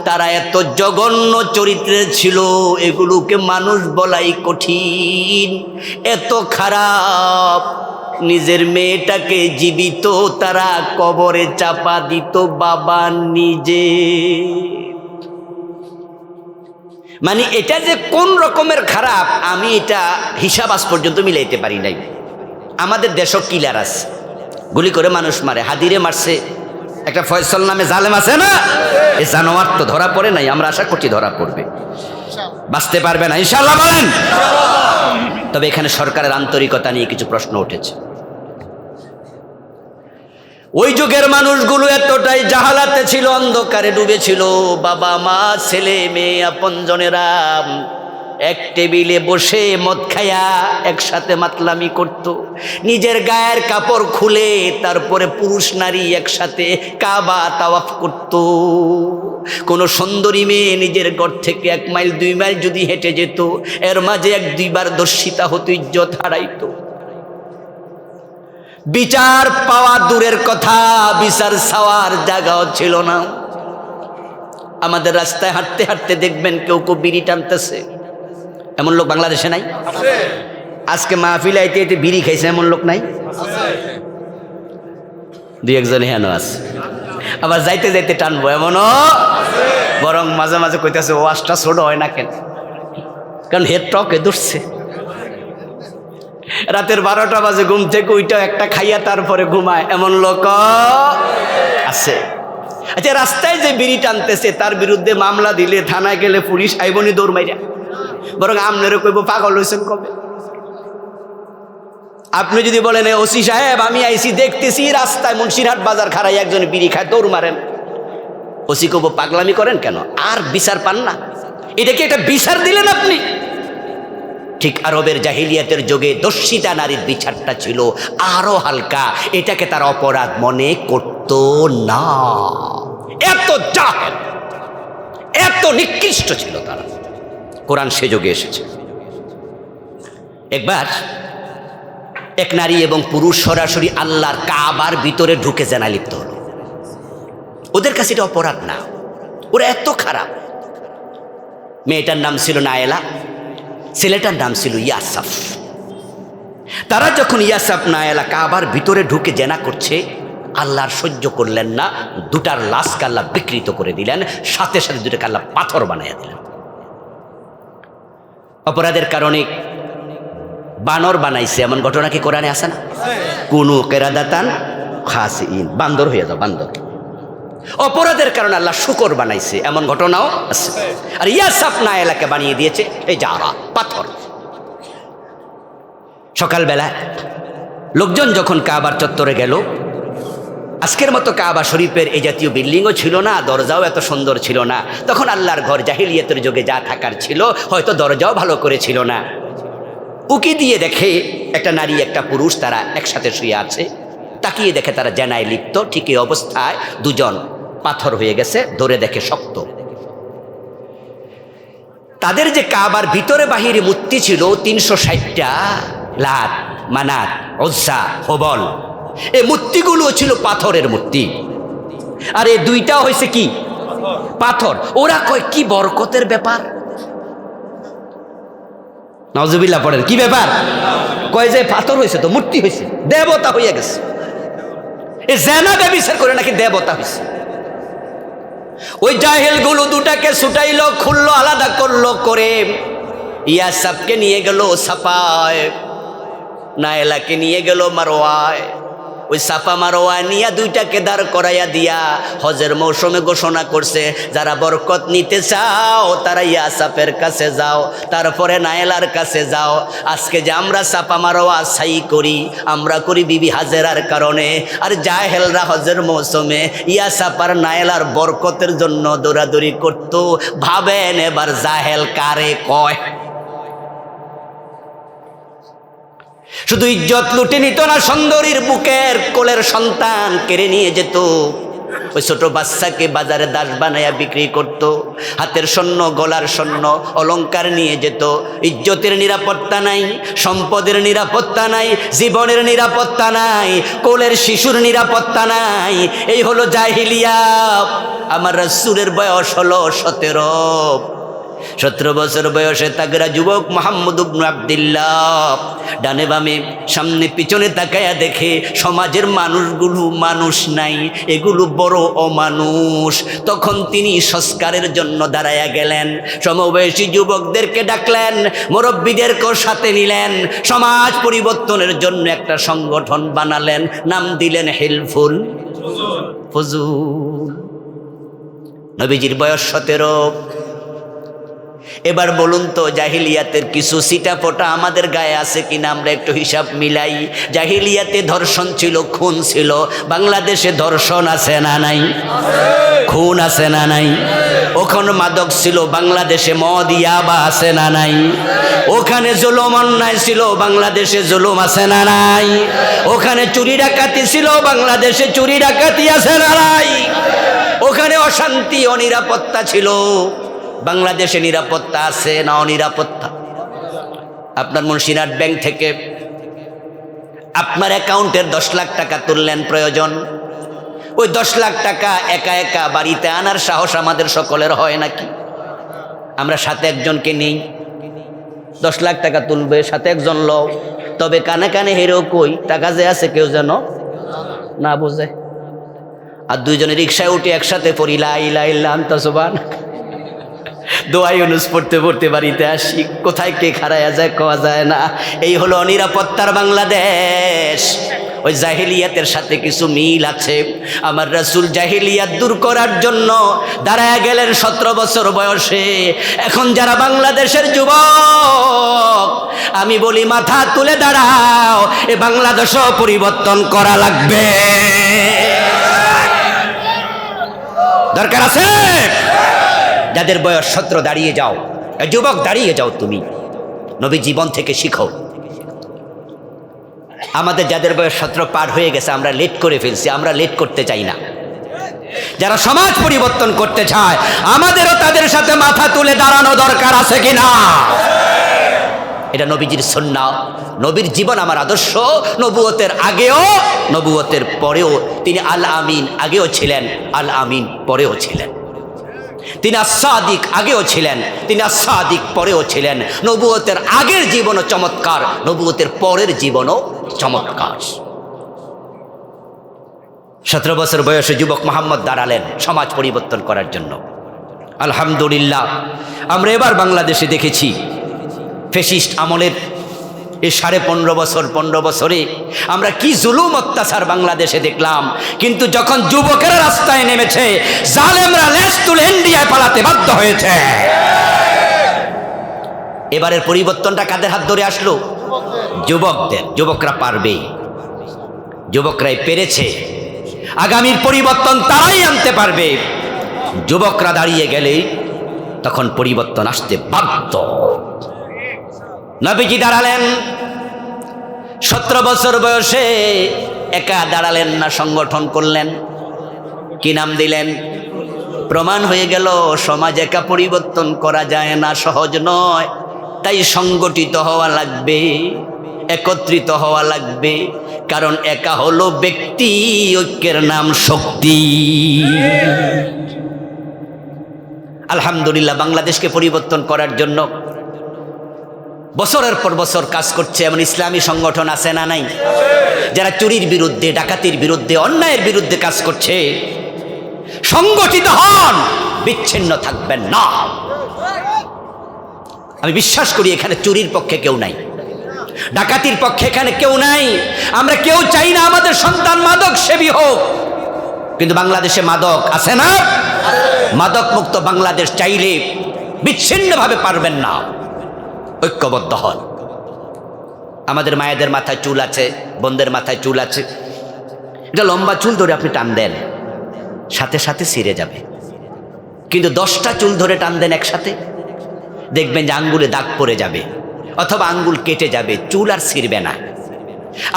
তারা এত জঘন্য চরিত্রের ছিল, এগুলোকে মানুষ বলাই কঠিন, এত খারাপ। নিজের মেয়েটাকে জীবিত তারা কবরে চাপা দিত বাবা নিজে। মানে এটা যে কোন রকমের খারাপ, আমি এটা হিসাব আজ পর্যন্ত মিলাইতে পারি নাই। আমাদের দেশও কিলার আছে, গুলি করে মানুষ মারে, হাদিরে মারছে, একটা ফয়সল নামে জালেম আছে না, এই জানোয়ার তো ধরা পড়ে নাই, আমরা আশা করছি ধরা পড়বে, বাঁচতে পারবে না ইনশাআল্লাহ বলেন। তবে এখানে সরকারের আন্তরিকতা নিয়ে কিছু প্রশ্ন উঠেছে। ওই যুগের মানুষগুলো এতটাই জাহালাতে ছিল, অন্ধকারে ডুবেছিল। বাবা মা ছেলে মেয়ে আপনজনেরা এক টেবিলে বসে মদ খায়া একসাথে মাতলামি করত, নিজের গায়ের কাপড় খুলে তারপরে পুরুষ নারী একসাথে কাবা তাওয়াফ করত। কোন সুন্দরী মেয়ে নিজের ঘর থেকে 1 মাইল 2 মাইল যদি হেঁটে যেত, এর মাঝে 1-2 বার দর্শিতা হতো, ইজ্জত হারাইতো। বিচার পাওয়া দূরের কথা, বিচার চাওয়ার জায়গাও ছিল না। আমাদের রাস্তায় হাঁটতে হাঁটতে দেখবেন কেউ কেউ বিড়ি টানতেছে, এমন লোক বাংলাদেশে নাই? আজকে মাহফিল আইতে আইতে বিড়ি খাইছে এমন লোক নাই? 2-1 হেন আছে। আবার যাইতে যাইতে টানবো এমনও, বরং মাঝে মাঝে কইতেছে ওয়াজটা ছোট হয় না কেন, কারণ হেড টকে ধরছে। রাতের 12টা বাজে ঘুম থেকে ওইটা একটা খাইয়া তারপরে ঘুমায়, এমন লোক আছে। আচ্ছা, রাস্তায় যে বিড়ি টানতেছে তার বিরুদ্ধে মামলা দিলে, থানায় গেলে পুলিশ আইবনি দৌড় মাইরা, বরং আপনারও কইব পাগল হয়েছেন কবে। আপনি যদি বলেন ওসি সাহেব আমি আইসি দেখতেছি রাস্তায় মুন্সিরহাট বাজার খাড়াই একজন বিড়ি খায়, দৌড় মারেন, ওসি কব পাগলামি করেন কেন, আর বিচার পান না? এটা কি একটা বিচার দিলেন আপনি? ঠিক আরবের জাহিলিয়াতের যুগে দর্শিতা নারীর বিচারটা ছিল আরো হালকা, এটাকে তার অপরাধ মনে করত না। এত জাহেল, এত নিকৃষ্ট ছিল তারা। কোরআন সে যুগে এসেছে। একবার এক নারী এবং পুরুষ সরাসরি আল্লাহর কাবার ভিতরে ঢুকে জেনা লিপ্ত হলো। ওদের কাছে এটা অপরাধ না, ওরা এত খারাপ। মেয়েটার নাম ছিল নায়েলা, ছেলেটার নাম ছিল ইয়াসাফ। তারা যখন ইয়াসাফ নায়েলা কাবার ভিতরে ঢুকে জেনা করছে, আল্লাহর সহ্য করলেন না, দুটার লাশকে আল্লাহ বিকৃত করে দিলেন, সাথে সাথে দুটাকে আল্লাহ পাথর বানাইয়া দিলেন। অপরাধের কারণে বানর বানাইছে, এমন ঘটনা কি কোরআনে আছে না? কোন কেরাদাতান খাসিন, বান্দর হয়ে যাও, বান্দর। অপরাধের কারণে আল্লাহ শুকর বানাইছে, এমন ঘটনাও আছে। আর ইয়াসাফ নায়েলাকে বানিয়ে দিয়েছে এই জারা, পাথর। সকালবেলা লোকজন যখন কাবার চত্বরে গেল, আজকের মতো কাবা শরীফের এই জাতীয় বিল্ডিংও ছিল না, দরজাও এত সুন্দর ছিল না। তখন আল্লাহর ঘর জাহিলিয়াতের যুগে যা থাকার ছিল, হয়তো দরজাও ভালো করে ছিল না। উকি দিয়ে দেখে একটা নারী একটা পুরুষ তারা একসাথে শুয়ে আছে, তাকিয়ে দেখে তারা জেনায় লিপ্ত। ঠিক এই অবস্থায় দুজন পাথর হয়ে গেছে, ধরে দেখে শক্ত। তাদের যে কাবার ভিতরে বাহিরে মূর্তি ছিল 360টা, লাত, মানাত, উজ্জা, হুবল, এই মূর্তিগুলো ছিল পাথরের মূর্তি। আর এই দুইটাও হয়েছে কি পাথর। ওরা কয় কি বরকতের ব্যাপার, নাউজুবিল্লাহ পড়েন, কি ব্যাপার? কয় যে পাথর হয়েছে তো মূর্তি হয়েছে, দেবতা হইয়া গেছে। এই জেনা ব্যভিচার করে নাকি দেবতা হয়েছে। ওই জাহেলগুলো দুটাকে ছুটাইলো, খুললো, আলাদা করলো, করে ইয়াসাবকে নিয়ে গেল সাফায়, নায়েলাকে নিয়ে গেল মারওয়ায়। ওই সাফা মারওয়া নিয়ে দুইটাকে দাঁড় করাইয়া দিয়া হজের মৌসুমে ঘোষণা করছে, যারা বরকত নিতে চাও তারা ইয়াসাফের কাছে যাও, তারপরে নায়েলার কাছে যাও। আজকে যে আমরা সাফা মারওয়া সাই করি, আমরা করি বিবি হাজেরার কারণে, আর জাহেলরা হজের মৌসুমে ইয়াসাফ আর নায়েলার বরকতের জন্য দৌড়াদৌড়ি করত। ভাবেন এবার জাহেল কারে কয়? শুধু ইজ্জত লুটে নিত না, সুন্দরীর বুকের কোলের সন্তান কেড়ে নিয়ে যেত। ওই ছোট বাচ্চাকে বাজারে দাস বানাইয়া বিক্রি করত। হাতের স্বর্ণ, গলার স্বর্ণ, অলংকার নিয়ে যেত। ইজ্জতের নিরাপত্তা নাই, সম্পদের নিরাপত্তা নাই, জীবনের নিরাপত্তা নাই, কোলের শিশুর নিরাপত্তা নাই। এই হলো জাহিলিয়া। আমার রাসূলের বয়স হলো 17 বছর বয়সে তাগড়া যুবক মুহাম্মদ ইবনে আব্দুল্লাহ ডানে বামে সামনে পিছনে তাকায়া দেখে সমাজের মানুষগুলো মানুষ নাই, এগুলো বড় অমানুষ। তখন তিনি সংস্কারের জন্য দাঁড়ায়া গেলেন, সমবয়সী যুবকদেরকে ডাকলেন, মুরব্বীদেরকেও সাথে নিলেন, সমাজ পরিবর্তনের জন্য একটা সংগঠন বানালেন, নাম দিলেন হিলফুল ফুজুল। নবীজির বয়স 17। এবার বলুন তো, জাহিলিয়াতের কিছু সিটাফোটা আমাদের গায়ে আছে কিনা? আমরা একটু হিসাব মিলাই। জাহিলিয়াতে ধর্ষণ ছিল, খুন ছিল। বাংলাদেশে ধর্ষণ আছে না নাই? খুন আছে না নাই? ওখানে মাদক ছিল, বাংলাদেশে মদ ইয়াবা আছে না নাই? ওখানে জুলুম অন্যায় ছিল, বাংলাদেশে জুলুম আছে না নাই? ওখানে চুরি ডাকাতি ছিল, বাংলাদেশে চুরি ডাকাতি আছে না নাই? ওখানে অশান্তি অনিরাপত্তা ছিল, বাংলাদেশে নিরাপত্তা আছে না অনিরাপত্তা? আপনার মুন্সিরহাট ব্যাংক থেকে আপনার অ্যাকাউন্টের 10 লাখ টাকা তুললেন, প্রয়োজন। ওই 10 লাখ টাকা একা একা বাড়িতে আনার সাহস আমাদের সকলের হয় নাকি? আমরা সাথে একজনকে নেই, 10 লাখ টাকা তুলবে, সাথে একজন লও, তবে কানে কানে হেরেও কই টাকা যে আছে কেউ যেন না বোঝে। আর দুইজনে রিক্সায় উঠে একসাথে পড়ি লা ইলাহা ইল্লা আনতা সুবহানাকা, দোয়া ইউনুস পড়তে পড়তে বাড়িতে আসি। কোথায় কে খারায়া যায় কোয়া যায় না। এই হলো অনিরাপত্তার বাংলাদেশ। ওই জাহিলিয়াতের সাথে কিছু মিল আছে। আমার রাসূল জাহিলিয়াত দূর করার জন্য দাঁড়ায় গেলেন 17 বছর বয়সে। এখন যারা বাংলাদেশের যুবক, আমি বলি মাথা তুলে দাঁড়াও, এ বাংলাদেশও পরিবর্তন করা লাগবে। দরকার আছে? যাদের বয়স 17 দাঁড়িয়ে যাও, যুবক দাঁড়িয়ে যাও, তুমি নবী জীবন থেকে শিখো। আমাদের যাদের বয়স 17 পার হয়ে গেছে, আমরা লেট করে ফেলছি, আমরা লেট করতে চাই না। যারা সমাজ পরিবর্তন করতে চায়, আমাদেরও তাদের সাথে মাথা তুলে দাঁড়ানো দরকার আছে কিনা? এটা নবীজির সুন্নাহ, নবীর জীবন আমার আদর্শ। নবুয়তের আগেও, নবুয়তের পরেও তিনি আল আমিন আগেও ছিলেন, আল আমিন পরেও ছিলেন। তিনি আস-সাদিক আগেও ছিলেন, তিনি আস-সাদিক পরেও ছিলেন। নবুয়তের আগের জীবনও চমৎকার, নবুয়তের পরের জীবনও চমৎকার। 17 বছর বয়সে যুবক মুহাম্মদ দাঁড়ালেন সমাজ পরিবর্তন করার জন্য। আলহামদুলিল্লাহ, আমরা এবার বাংলাদেশে দেখেছি ফ্যাসিস্ট আমলের এই 15.5 বছরে আমরা কি জুলুম অত্যাচার বাংলাদেশে দেখলাম। কিন্তু যখন যুবকেরা রাস্তায় নেমেছে, জালেমরা লেজ তুলে ইন্ডিয়ায় পালাতে বাধ্য হয়েছে। এবারের পরিবর্তনটা কাদের হাত ধরে আসলো? যুবকদের। যুবকরা পারবে, যুবকরাই পেরেছে। আগামীর পরিবর্তন তারাই আনতে পারবে। যুবকরা দাঁড়িয়ে গেলে তখন পরিবর্তন আসতে বাধ্য। নবীজি দাঁড়ালেন 17 বছর বয়সে, একা দাঁড়ালেন না, সংগঠন করলেন। কি নাম দিলেন? প্রমাণ হয়ে গেল সমাজ একা পরিবর্তন করা যায় না, সহজ নয়। তাই সংগঠিত হওয়া লাগবে, একত্রিত হওয়া লাগবে। কারণ একা হলো ব্যক্তি, ঐক্যের নাম শক্তি। আলহামদুলিল্লাহ, বাংলাদেশকে পরিবর্তন করার জন্য বছরের পর বছর কাজ করছে এমন ইসলামী সংগঠন আছে না নাই? যারা চুরির বিরুদ্ধে, ডাকাতির বিরুদ্ধে, অন্যায়ের বিরুদ্ধে কাজ করছে। সংগঠিত হন, বিচ্ছিন্ন থাকবেন না। আমি বিশ্বাস করি এখানে চুরির পক্ষে কেউ নাই, ডাকাতির পক্ষে এখানে কেউ নাই। আমরা কেউ চাই না আমাদের সন্তান মাদক সেবী হোক, কিন্তু বাংলাদেশে মাদক আছে না? মাদক মুক্ত বাংলাদেশ চাইলে বিচ্ছিন্নভাবে পারবেন না, ঐক্যবদ্ধ হন। আমাদের মায়েদের মাথায় চুল আছে, বোনদের মাথায় চুল আছে, এটা লম্বা চুল ধরে আপনি টান দেন, সাথে সাথে ছিঁড়ে যাবে। কিন্তু 10টা চুল ধরে টান দেন একসাথে, দেখবেন যে আঙ্গুলে দাগ পড়ে যাবে অথবা আঙ্গুল কেটে যাবে, চুল আর ছিঁড়বে না।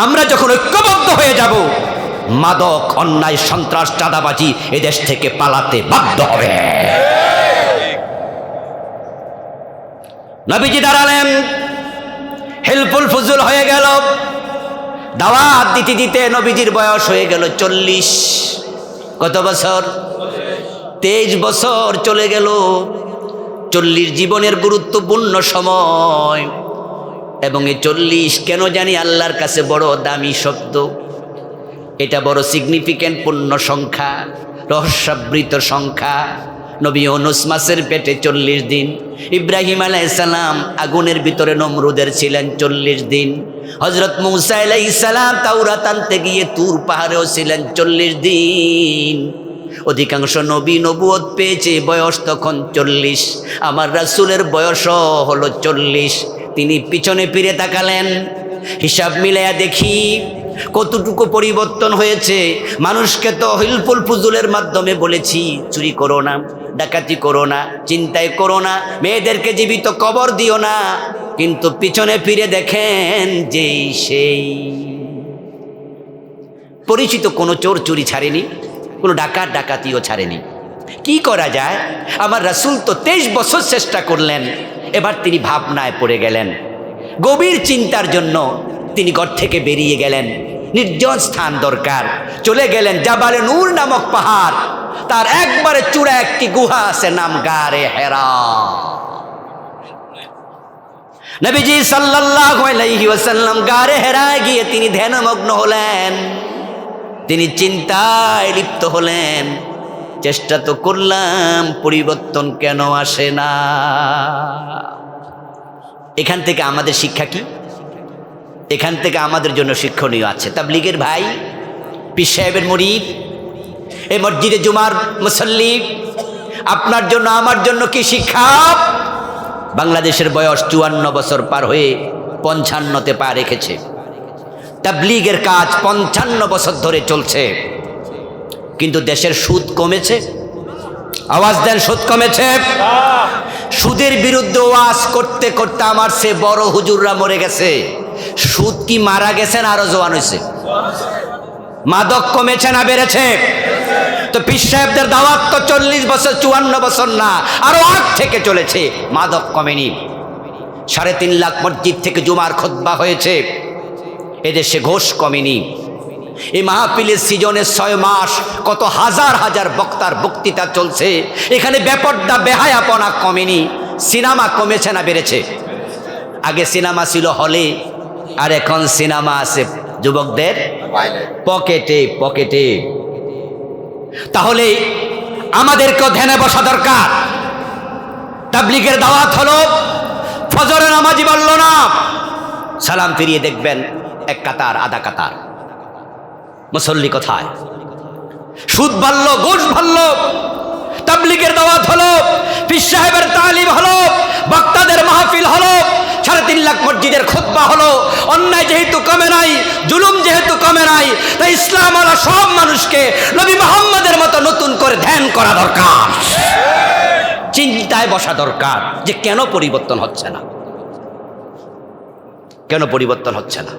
আমরা যখন ঐক্যবদ্ধ হয়ে যাব, মাদক, অন্যায়, সন্ত্রাস, চাঁদাবাজি এদেশ থেকে পালাতে বাধ্য হবে। নবীজি দাঁড়ালেন, হিলফুল ফুজুল হয়ে গেল, দাওয়াত দিতে দিতে নবীজির বয়স হয়ে গেল 40। কত বছর? 23 বছর চলে গেল। 40 জীবনের গুরুত্বপূর্ণ সময়, এবং এই 40 কেন জানি আল্লাহর কাছে বড় দামি শব্দ। এটা বড় সিগনিফিক্যান্ট পূর্ণ সংখ্যা, রহস্যাবৃত সংখ্যা। নবী ইউনূস মাছের পেটে 40 দিন, ইব্রাহিম আলাইহিস সালাম আগুনের ভিতরে নমরুদের ছিলেন 40 দিন, হযরত মূসা আলাইহিস সালাম তাওরাত আনতে গিয়ে তুর পাহাড়েও ছিলেন 40 দিন। অধিকাংশ নবী নবুয়ত পেয়েছে বয়স তখন 40। আমার রাসূলের বয়সও হলো 40। তিনি পিছনে ফিরে তাকালেন, হিসাব মিলাইয়া দেখি কতটুকু পরিবর্তন হয়েছে। মানুষকে তো হিলফুল ফুজুলের মাধ্যমে বলেছি চুরি করো না, ডাকাতি করো না, চিন্তায় করো না, মেয়েদেরকে জীবিত কবর দিও না, কিন্তু পিছনে ফিরে দেখেন যে সেই পরিচিত কোনো চোর চুরি ছাড়েনি, কোনো ডাকাত ডাকাতিও ছাড়েনি। কি করা যায়? আমার রাসূল তো 23 বছর চেষ্টা করলেন, এবার তিনি ভাবনায় পড়ে গেলেন। গভীর চিন্তার জন্য তিনি ঘর থেকে বেরিয়ে গেলেন। নির্জন স্থান দরকার, চলে গেলেন জাবালে নূর নামক পাহাড়, তার একবারে চূড়া একটি গুহা আছে, নাম গারে হেরা। নবীজি সাল্লাল্লাহু আলাইহি ওয়াসাল্লাম গারে হেরায় গিয়ে তিনি ধ্যানমগ্ন হলেন, তিনি চিন্তায় লিপ্ত হলেন। চেষ্টা তো করলাম, পরিবর্তন কেন আসে না? এখান থেকে আমাদের শিক্ষা কি? এখান থেকে আমাদের জন্য শিক্ষণীয় আছে। তাবলীগের ভাই, পীর সাহেবের মুরিদ, এই মসজিদে জুমার মুসল্লি, আপনার জন্য আমার জন্য কি শিক্ষা? বাংলাদেশের বয়স 54 বছর পার হয়ে 55তে পা রেখেছে। তাবলীগের কাজ 55 বছর ধরে চলছে, কিন্তু দেশের সুদ কমেছে? আওয়াজ দেন, সুদ কমেছে? সুদের বিরুদ্ধে ওয়াজ করতে করতে আমার সে বড় হুজুররা মরে গেছে। সুদ কি মারা গেছেন আরো জওয়ান হয়েছে? মাদক কমেছে না বেড়েছে? তো পীর সাহেবদের দাওয়াত তো 40 বছর 54 বছর না, আরো আগ থেকে চলেছে, মাদক কমেনি। 3.5 লাখ মসজিদ থেকে জুমার খুতবা হয়েছে, এদেশে ঘোষ কমেনি। এই মাহফিলের সিজনে 6 মাস কত হাজার হাজার বক্তার বক্তৃতা চলছে, এখানে বেপর্দা বেহায়াপনা কমেনি। সিনেমা কমেছে না বেড়েছে? আগে সিনেমা ছিল হলে, আর এখন সিনেমা আছে যুবকদের পকেটে পকেটে। তাহলে আমাদেরকেও ধ্যানে বসা দরকার। তাবলীগের দাওয়াত হলো, ফজরে নামাজি বলল না, সালাম ফিরিয়ে দেখবেন এক কাতার আধা কাতার, মুসল্লি কোথায়? সুদ বাড়ল, ঘুষ বাড়ল। তাবলীগের দাওয়াত হলো, পীর সাহেবের তালিম হলো, বক্তাদের মাহফিল হলো, 3.5 লাখ মসজিদের খুতবা হলো। অন্যায় যেহেতু কমে নাই, জুলুম যেহেতু কমে নাই, তাই ইসলাম ওয়ালা সব মানুষকে নবী মুহাম্মদের মতো নতুন করে ধ্যান করা দরকার, চিন্তায় বসা দরকার যে কেন পরিবর্তন হচ্ছে না, কেন পরিবর্তন হচ্ছে না।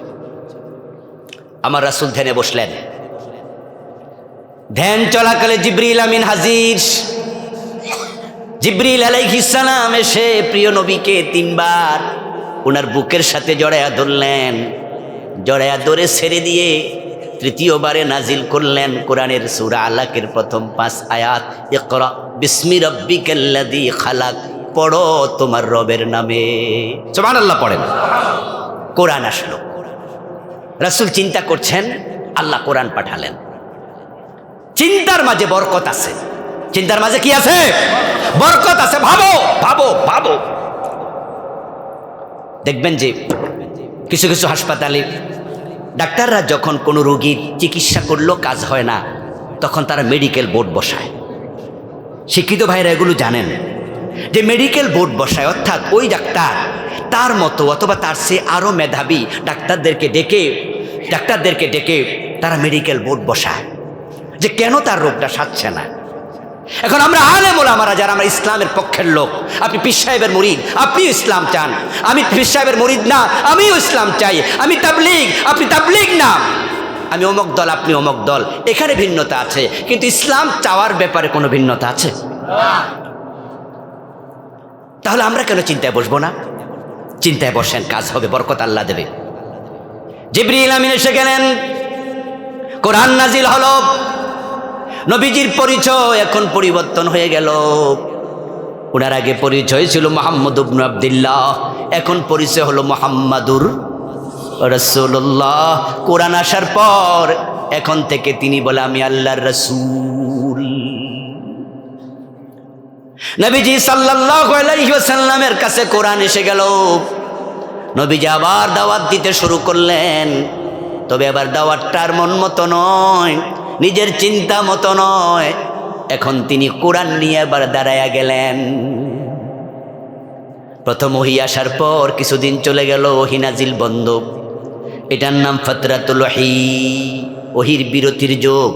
আমার রাসূল ধ্যানে বসলেন, ধ্যান চলাকালে জিবরিল আমিন হাজির। জিবরিল আলাইহিস সালাম এসে প্রিয় নবীকে 3 বার ওনার বুকের সাথে জড়ায়া ধরলেন, জড়ায়া ধরে ছেড়ে দিয়ে 3য়বারে নাজিল করলেন কোরআনের সূরা আলাকের প্রথম 5 আয়াত, ইকরা বিসমি রাব্বিকাল্লাযী খালাক, পড়ো তোমার রবের নামে। সুবহানাল্লাহ পড়েন। কোরআন আসলো, রাসূল চিন্তা করছেন, আল্লাহ কোরআন পাঠালেন। চিন্তার মাঝে বরকত আছে, চিন্তার মাঝে কি আছে? বরকত আছে। ভাবো ভাবো ভাবো, দেখবেন যে কিছু কিছু হাসপাতালে ডাক্তাররা যখন কোনো রোগীর চিকিৎসা করলেও কাজ হয় না, তখন তারা মেডিকেল বোর্ড বসায়। শিক্ষিত ভাইরা এগুলো জানেন যে মেডিকেল বোর্ড বসায়, অর্থাৎ ওই ডাক্তার তার মতো অথবা তার চেয়ে আরও মেধাবী ডাক্তারদেরকে ডেকে তারা মেডিকেল বোর্ড বসায় যে কেন তার রোগটা সারছে না। এখন আমরা আলেম ওলামারা যারা আমরা ইসলামের পক্ষের লোক, আপনি পীর সাহেবের মুরিদ, আপনিও ইসলাম চান, আমি পীর সাহেবের মুরিদ না, আমিও ইসলাম চাই, আমি তাবলীগ, আপনি তাবলীগ না, আমি অমুক দল, আপনি অমুক দল, এখানে ভিন্নতা আছে, কিন্তু ইসলাম চাওয়ার ব্যাপারে কোনো ভিন্নতা আছে? তাহলে আমরা কেন চিন্তায় বসবো না? চিন্তায় বসেন, কাজ হবে, বরকত আল্লাহ দেবে। জিবরিল আমিন এসে গেলেন, কোরআন নাজিল হলো, নবীজির পরিচয় এখন পরিবর্তন হয়ে গেল। ওনার আগে পরিচয় ছিল মুহাম্মদ ইবনে আব্দুল্লাহ, এখন পরিচয় হলো মুহাম্মাদুর রাসূলুল্লাহ। কোরআন আসার পর এখন থেকে তিনি বলে আমি আল্লাহর রাসূল। নবীজি সাল্লাল্লাহু আলাইহি ওয়াসাল্লামের কাছে কোরআন এসে গেল, নবীজি আবার দাওয়াত দিতে শুরু করলেন। তবে এবার দাওয়াতটার মন মতো নয়, নিজের চিন্তা মতো নয়, এখন তিনি কোরআন নিয়ে এবার দাঁড়ায়া গেলেন। প্রথম ওহী আসার পর কিছুদিন চলে গেল, ওহী নাজিল বন্ধ। এটার নাম ফাতরাতুল ওহী, ওহীর বিরতির যুগ।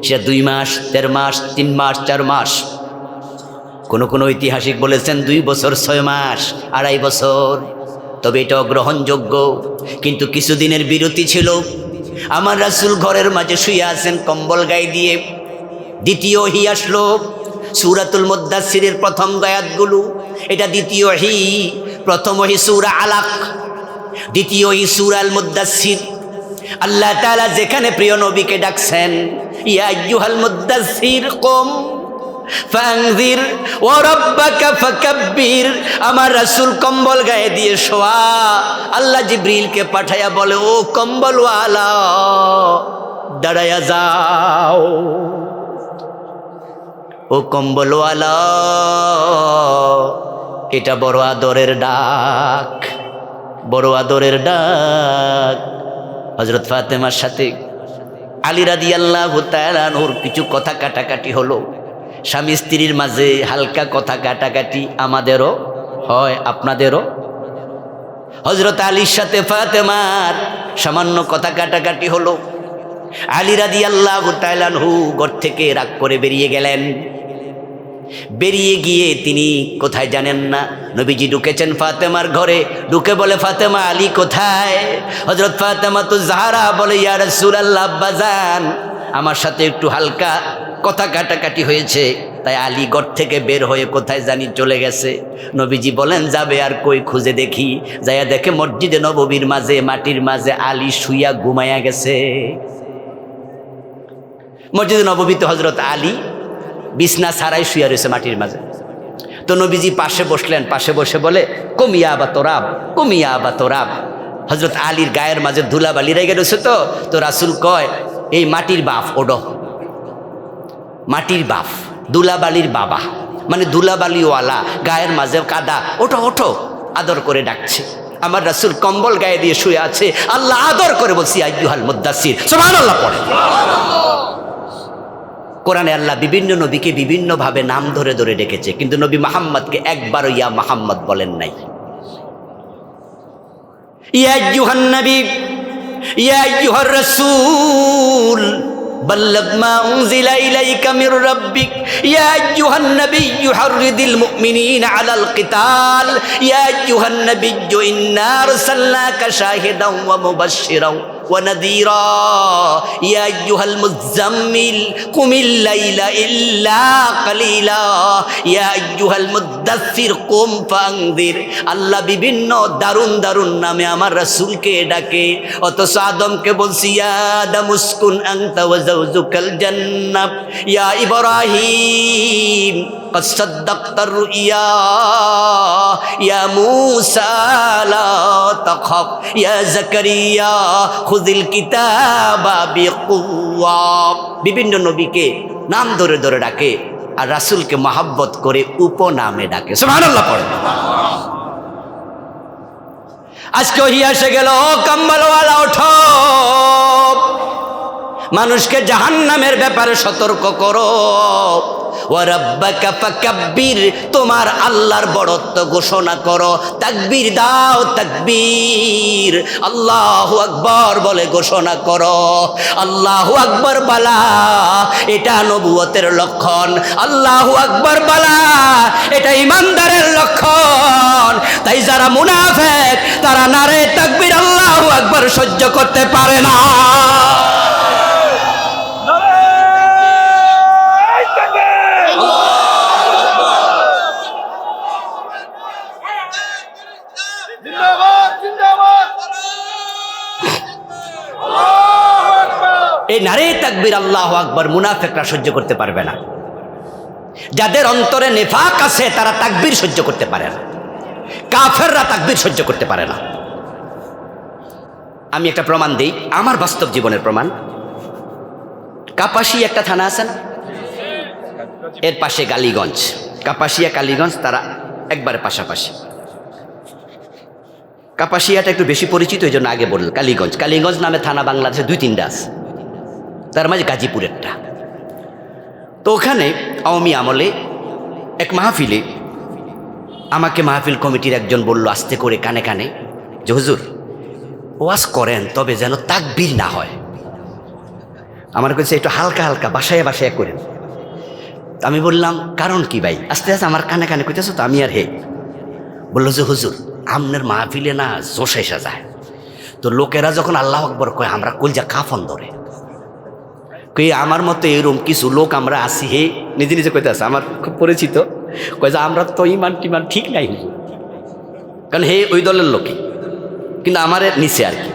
সেটা 2 মাস, 13 মাস, 3 মাস, 4 মাস, কোনো কোনো ঐতিহাসিক বলেছেন 2 বছর 6 মাস, 2.5 বছর। তবে এটাও গ্রহণযোগ্য। কিন্তু কিছুদিনের বিরতি ছিল। আমার রাসূল ঘরের মাঝে শুয়ে আছেন কম্বল গায়ে দিয়ে। দ্বিতীয় ওহী আসলো, সূরাতুল মুদ্দাসসিরের প্রথম আয়াতগুলো, এটা দ্বিতীয় ওহী। প্রথম ওহী সূরা আলাক, দ্বিতীয় ওহী সূরা আল মুদ্দাসসির। আল্লাহ তাআলা যেখানে প্রিয় নবীকে ডাকছেন, ইয়া আইয়ুহাল মুদ্দাসসির কুম ফানজির ওয়া রাব্বাকা ফাকাব্বির, আমার রাসূল কম্বল গায়ে দিয়ে শোয়া। আল্লাহ জিবরিলকে পাঠায়া বলে, ও কম্বলওয়ালা দাঁড়ায়া যাও, ও কম্বলওয়ালা। এটা বড় আদরের ডাক, বড় আদরের ডাক। হযরত ফাতেমার সাথে আলী রাদিয়াল্লাহু তাআলা আনহুর কিছু কথা কাটাকাটি হলো। স্বামী স্ত্রীর মাঝে হালকা কথা কাটাকাটি আমাদেরও হয়, আপনাদেরও। হযরত আলীর সাথে ফাতেমার সামান্য কথা কাটাকাটি হলো। আলী রাদিয়াল্লাহু তাআলা আনহু ঘর থেকে রাগ করে বেরিয়ে গেলেন। বেরিয়ে গিয়ে তিনি কোথায় জানেন না, নবীজি ঢুকেছেন ফাতেমার ঘরে, ঢুকে বলে, ফাতেমা আলী কোথায়? হযরত ফাতেমা তো জাহরা বলে, ইয়া রাসূলুল্লাহ, আব্বাজান আমার সাথে একটু হালকা কথা কাটাকাটি হয়েছে, তাই আলী ঘর থেকে বের হয়ে কোথায় জানি চলে গেছে। নবীজি বলেন, যাবে আর কই, খুঁজে দেখি। যাইয়া দেখে মসজিদে নববীর মাঝে মাটির মাঝে আলী শুইয়া ঘুমাইয়া গেছে। মসজিদে নববীতে হযরত আলী বিছনা ছাড়াই শুয়ে রয়েছে মাটির মাঝে। তো নবীজি পাশে বসলেন, পাশে বসে বলে, কুমিয়া বা তোরাব, কুমিয়া বা তোরাব। হযরত আলীর গায়ের মাঝে ধুলাবালি রেগে রয়েছে। তো রাসূল কয়, এই মাটির বাপ ওডো, মাটির বাপ, ধুলাবালির বাবা, মানে ধুলাবালিওয়ালা, গায়ের মাঝে কাদা, ওঠো ওঠো, আদর করে ডাকছে। আমার রাসূল কম্বল গায়ে দিয়ে শুয়ে আছে, আল্লাহ আদর করে বলছি, আইয়ুহাল মুদ্দাসসির, সুবহানাল্লাহ পড়ে। কোরআনে আল্লাহ বিভিন্ন নবীকে বিভিন্নভাবে নাম ধরে ধরে ডেকেছে, কিন্তু নবী মুহাম্মদকে একবারও ইয়া মুহাম্মদ বলেন নাই। ইয়া আইয়ুহান নবী, ইয়া আইয়ুহার রাসূল, بلغ ما أنزل إليك من ربك يا أيها النبي حرض المؤمنين على القتال يا أيها النبي إنا أرسلناك شاهدا ومبشرا ونذيرا يا أيها المزمل قم الليل إلا قليلا يا أيها المدثر قم فأنذر। আল্লাহ বিভিন্ন দারুন দারুন নামে আমার রাসূলকে ডাকে, অথচ আদমকে বলছি, ইয়া আদম উসকুন আনতা ওয়া যাওজুকাল জান্নাহ, ইয়া ইব্রাহিম قد صدقت الرؤيا يا موسى لا تخف يا زكريا خذ الكتاب بقوة। বিভিন্ন নবীকে নাম ধরে ধরে ডাকে, আর রাসূলকে মহব্বত করে উপনামে ডাকে। সুবহানাল্লাহ পড়ে। আজকে ওহি এসে গেল, ও কম্বলওয়ালা ওঠো, মানুষকে জাহান্নামের ব্যাপারে সতর্ক করো। ওয়া রাব্বাকা ফাকাব্বির, তোমার আল্লাহর বড়ত্ব ঘোষণা করো, তাকবীর দাও, তাকবীর, আল্লাহু আকবার বলে ঘোষণা করো। আল্লাহু আকবার বলা এটা নবুয়তের লক্ষণ, আল্লাহু আকবার বলা এটা ইমানদারের লক্ষণ। তাই যারা মুনাফিক তারা নারে তাকবীর আল্লাহু আকবার সহ্য করতে পারে না। এই নারে তাকবীর আল্লাহু আকবার মুনাফিকরা সহ্য করতে পারবে না। যাদের অন্তরে নিফাক আছে তারা তাকবীর সহ্য করতে পারে না, কাফেররা তাকবীর সহ্য করতে পারে না। আমি একটা প্রমাণ দিই, আমার বাস্তব জীবনের প্রমাণ। কাপাসি একটা থানা আছে না, এর পাশে কালীগঞ্জ, কাপাসিয়া কালীগঞ্জ তারা একবারে পাশাপাশি। কাপাসিয়াটা একটু বেশি পরিচিত, এই জন্য আগে বলল। কালীগঞ্জ, কালীগঞ্জ নামে থানা বাংলাদেশে 2-3টা আছে, তার মাঝে গাজীপুরেরটা। তো ওখানে আওয়ামী আমলে এক মাহফিলে আমাকে মাহফিল কমিটির একজন বলল আস্তে করে কানে কানে যে হুজুর ওয়াজ করেন তবে যেন তাকবীর না হয়। আমার কাছে একটু হালকা হালকা বাসায় বাসায় করেন। আমি বললাম কারণ কি ভাই? আস্তে আস্তে আমার কানে কানে কইতেছো তো আমি আর হে বললো যে হুজুর আমনের মাহফিলে না জোশ এসে যায়, তো লোকেরা যখন আল্লাহু আকবার কয় আমরা কলজা কাফন ধরে। কই আমার মতো এরকম কিছু লোক আমরা আসি, হে নিজে নিজে কইতে আছে, আমার খুব পরিচিত, কয় যে আমরা তো ইমান টিমান ঠিক নাই হুজুর, কারণ হে ওই দলের লোকই, কিন্তু আমার নিচে আর কি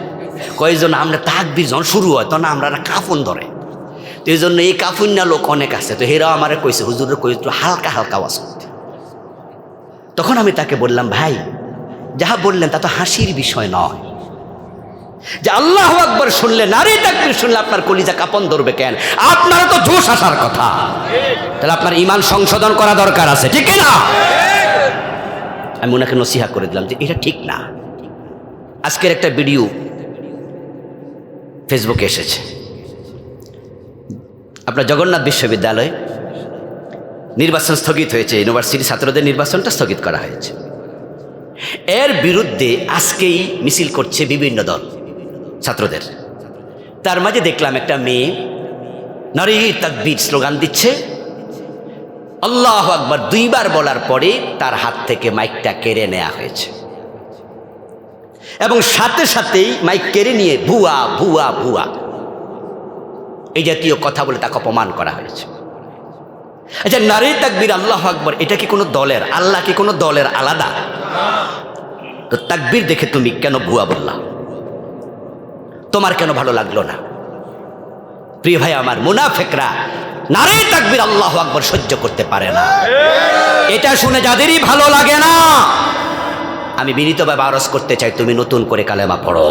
কয়েকজন আমরা তাকবীর যখন শুরু হয় তখন আমরা কাফন ধরে, তো এই জন্য এই কাফন না লোক অনেক আছে, তো হেরাও আমারে কইছে হুজুরের কই হালকা হালকা ওয়াজ করতে। তখন আমি তাকে বললাম ভাই যাহা বললেন তা তো হাসির বিষয় নয়, যে আল্লাহু আকবার শুনলে নারী তাকবীর শুনলে আপনার কলিজা কাঁপন ধরবে কেন? আপনার তো জোশ আসার কথা, তাহলে আপনার ইমান সংশোধন করা দরকার আছে, ঠিক না? আমি ওনাকে নসিহা করে দিলাম যে এটা ঠিক না। আজকের একটা ভিডিও ফেসবুকে এসেছে, আপনার জগন্নাথ বিশ্ববিদ্যালয়ে নির্বাচন স্থগিত হয়েছে, ইউনিভার্সিটি ছাত্রদের নির্বাচনটা স্থগিত করা হয়েছে। এর বিরুদ্ধে আজকেই মিছিল করছে বিভিন্ন দল ছাত্রদের। তার মাঝে দেখলাম একটা মেয়ে নারী তাকবীর স্লোগান দিচ্ছে, আল্লাহু আকবার 2 বার বলার পরে তার হাত থেকে মাইকটা কেড়ে নেওয়া হয়েছে এবং সাথে সাথেই মাইক কেড়ে নিয়ে ভুয়া ভুয়া ভুয়া এই জাতীয় কথা বলে তাকে অপমান করা হয়েছে। আচ্ছা, নারী তাকবীর আল্লাহু আকবার এটা কি কোনো দলের? আল্লাহ কি কোনো দলের আলাদা? তো তাকবীর দেখে তুমি কেন ভুয়া বললা? তোমার কেন ভালো লাগলো না? প্রিয় ভাই আমার, মুনাফিকরা নারী তাকবীর আল্লাহু আকবার সহ্য করতে পারে না। এটা শুনে যাদেরই ভালো লাগে না, আমি বিনীতভাবে আরজ করতে চাই তুমি নতুন করে কালেমা পড়ো,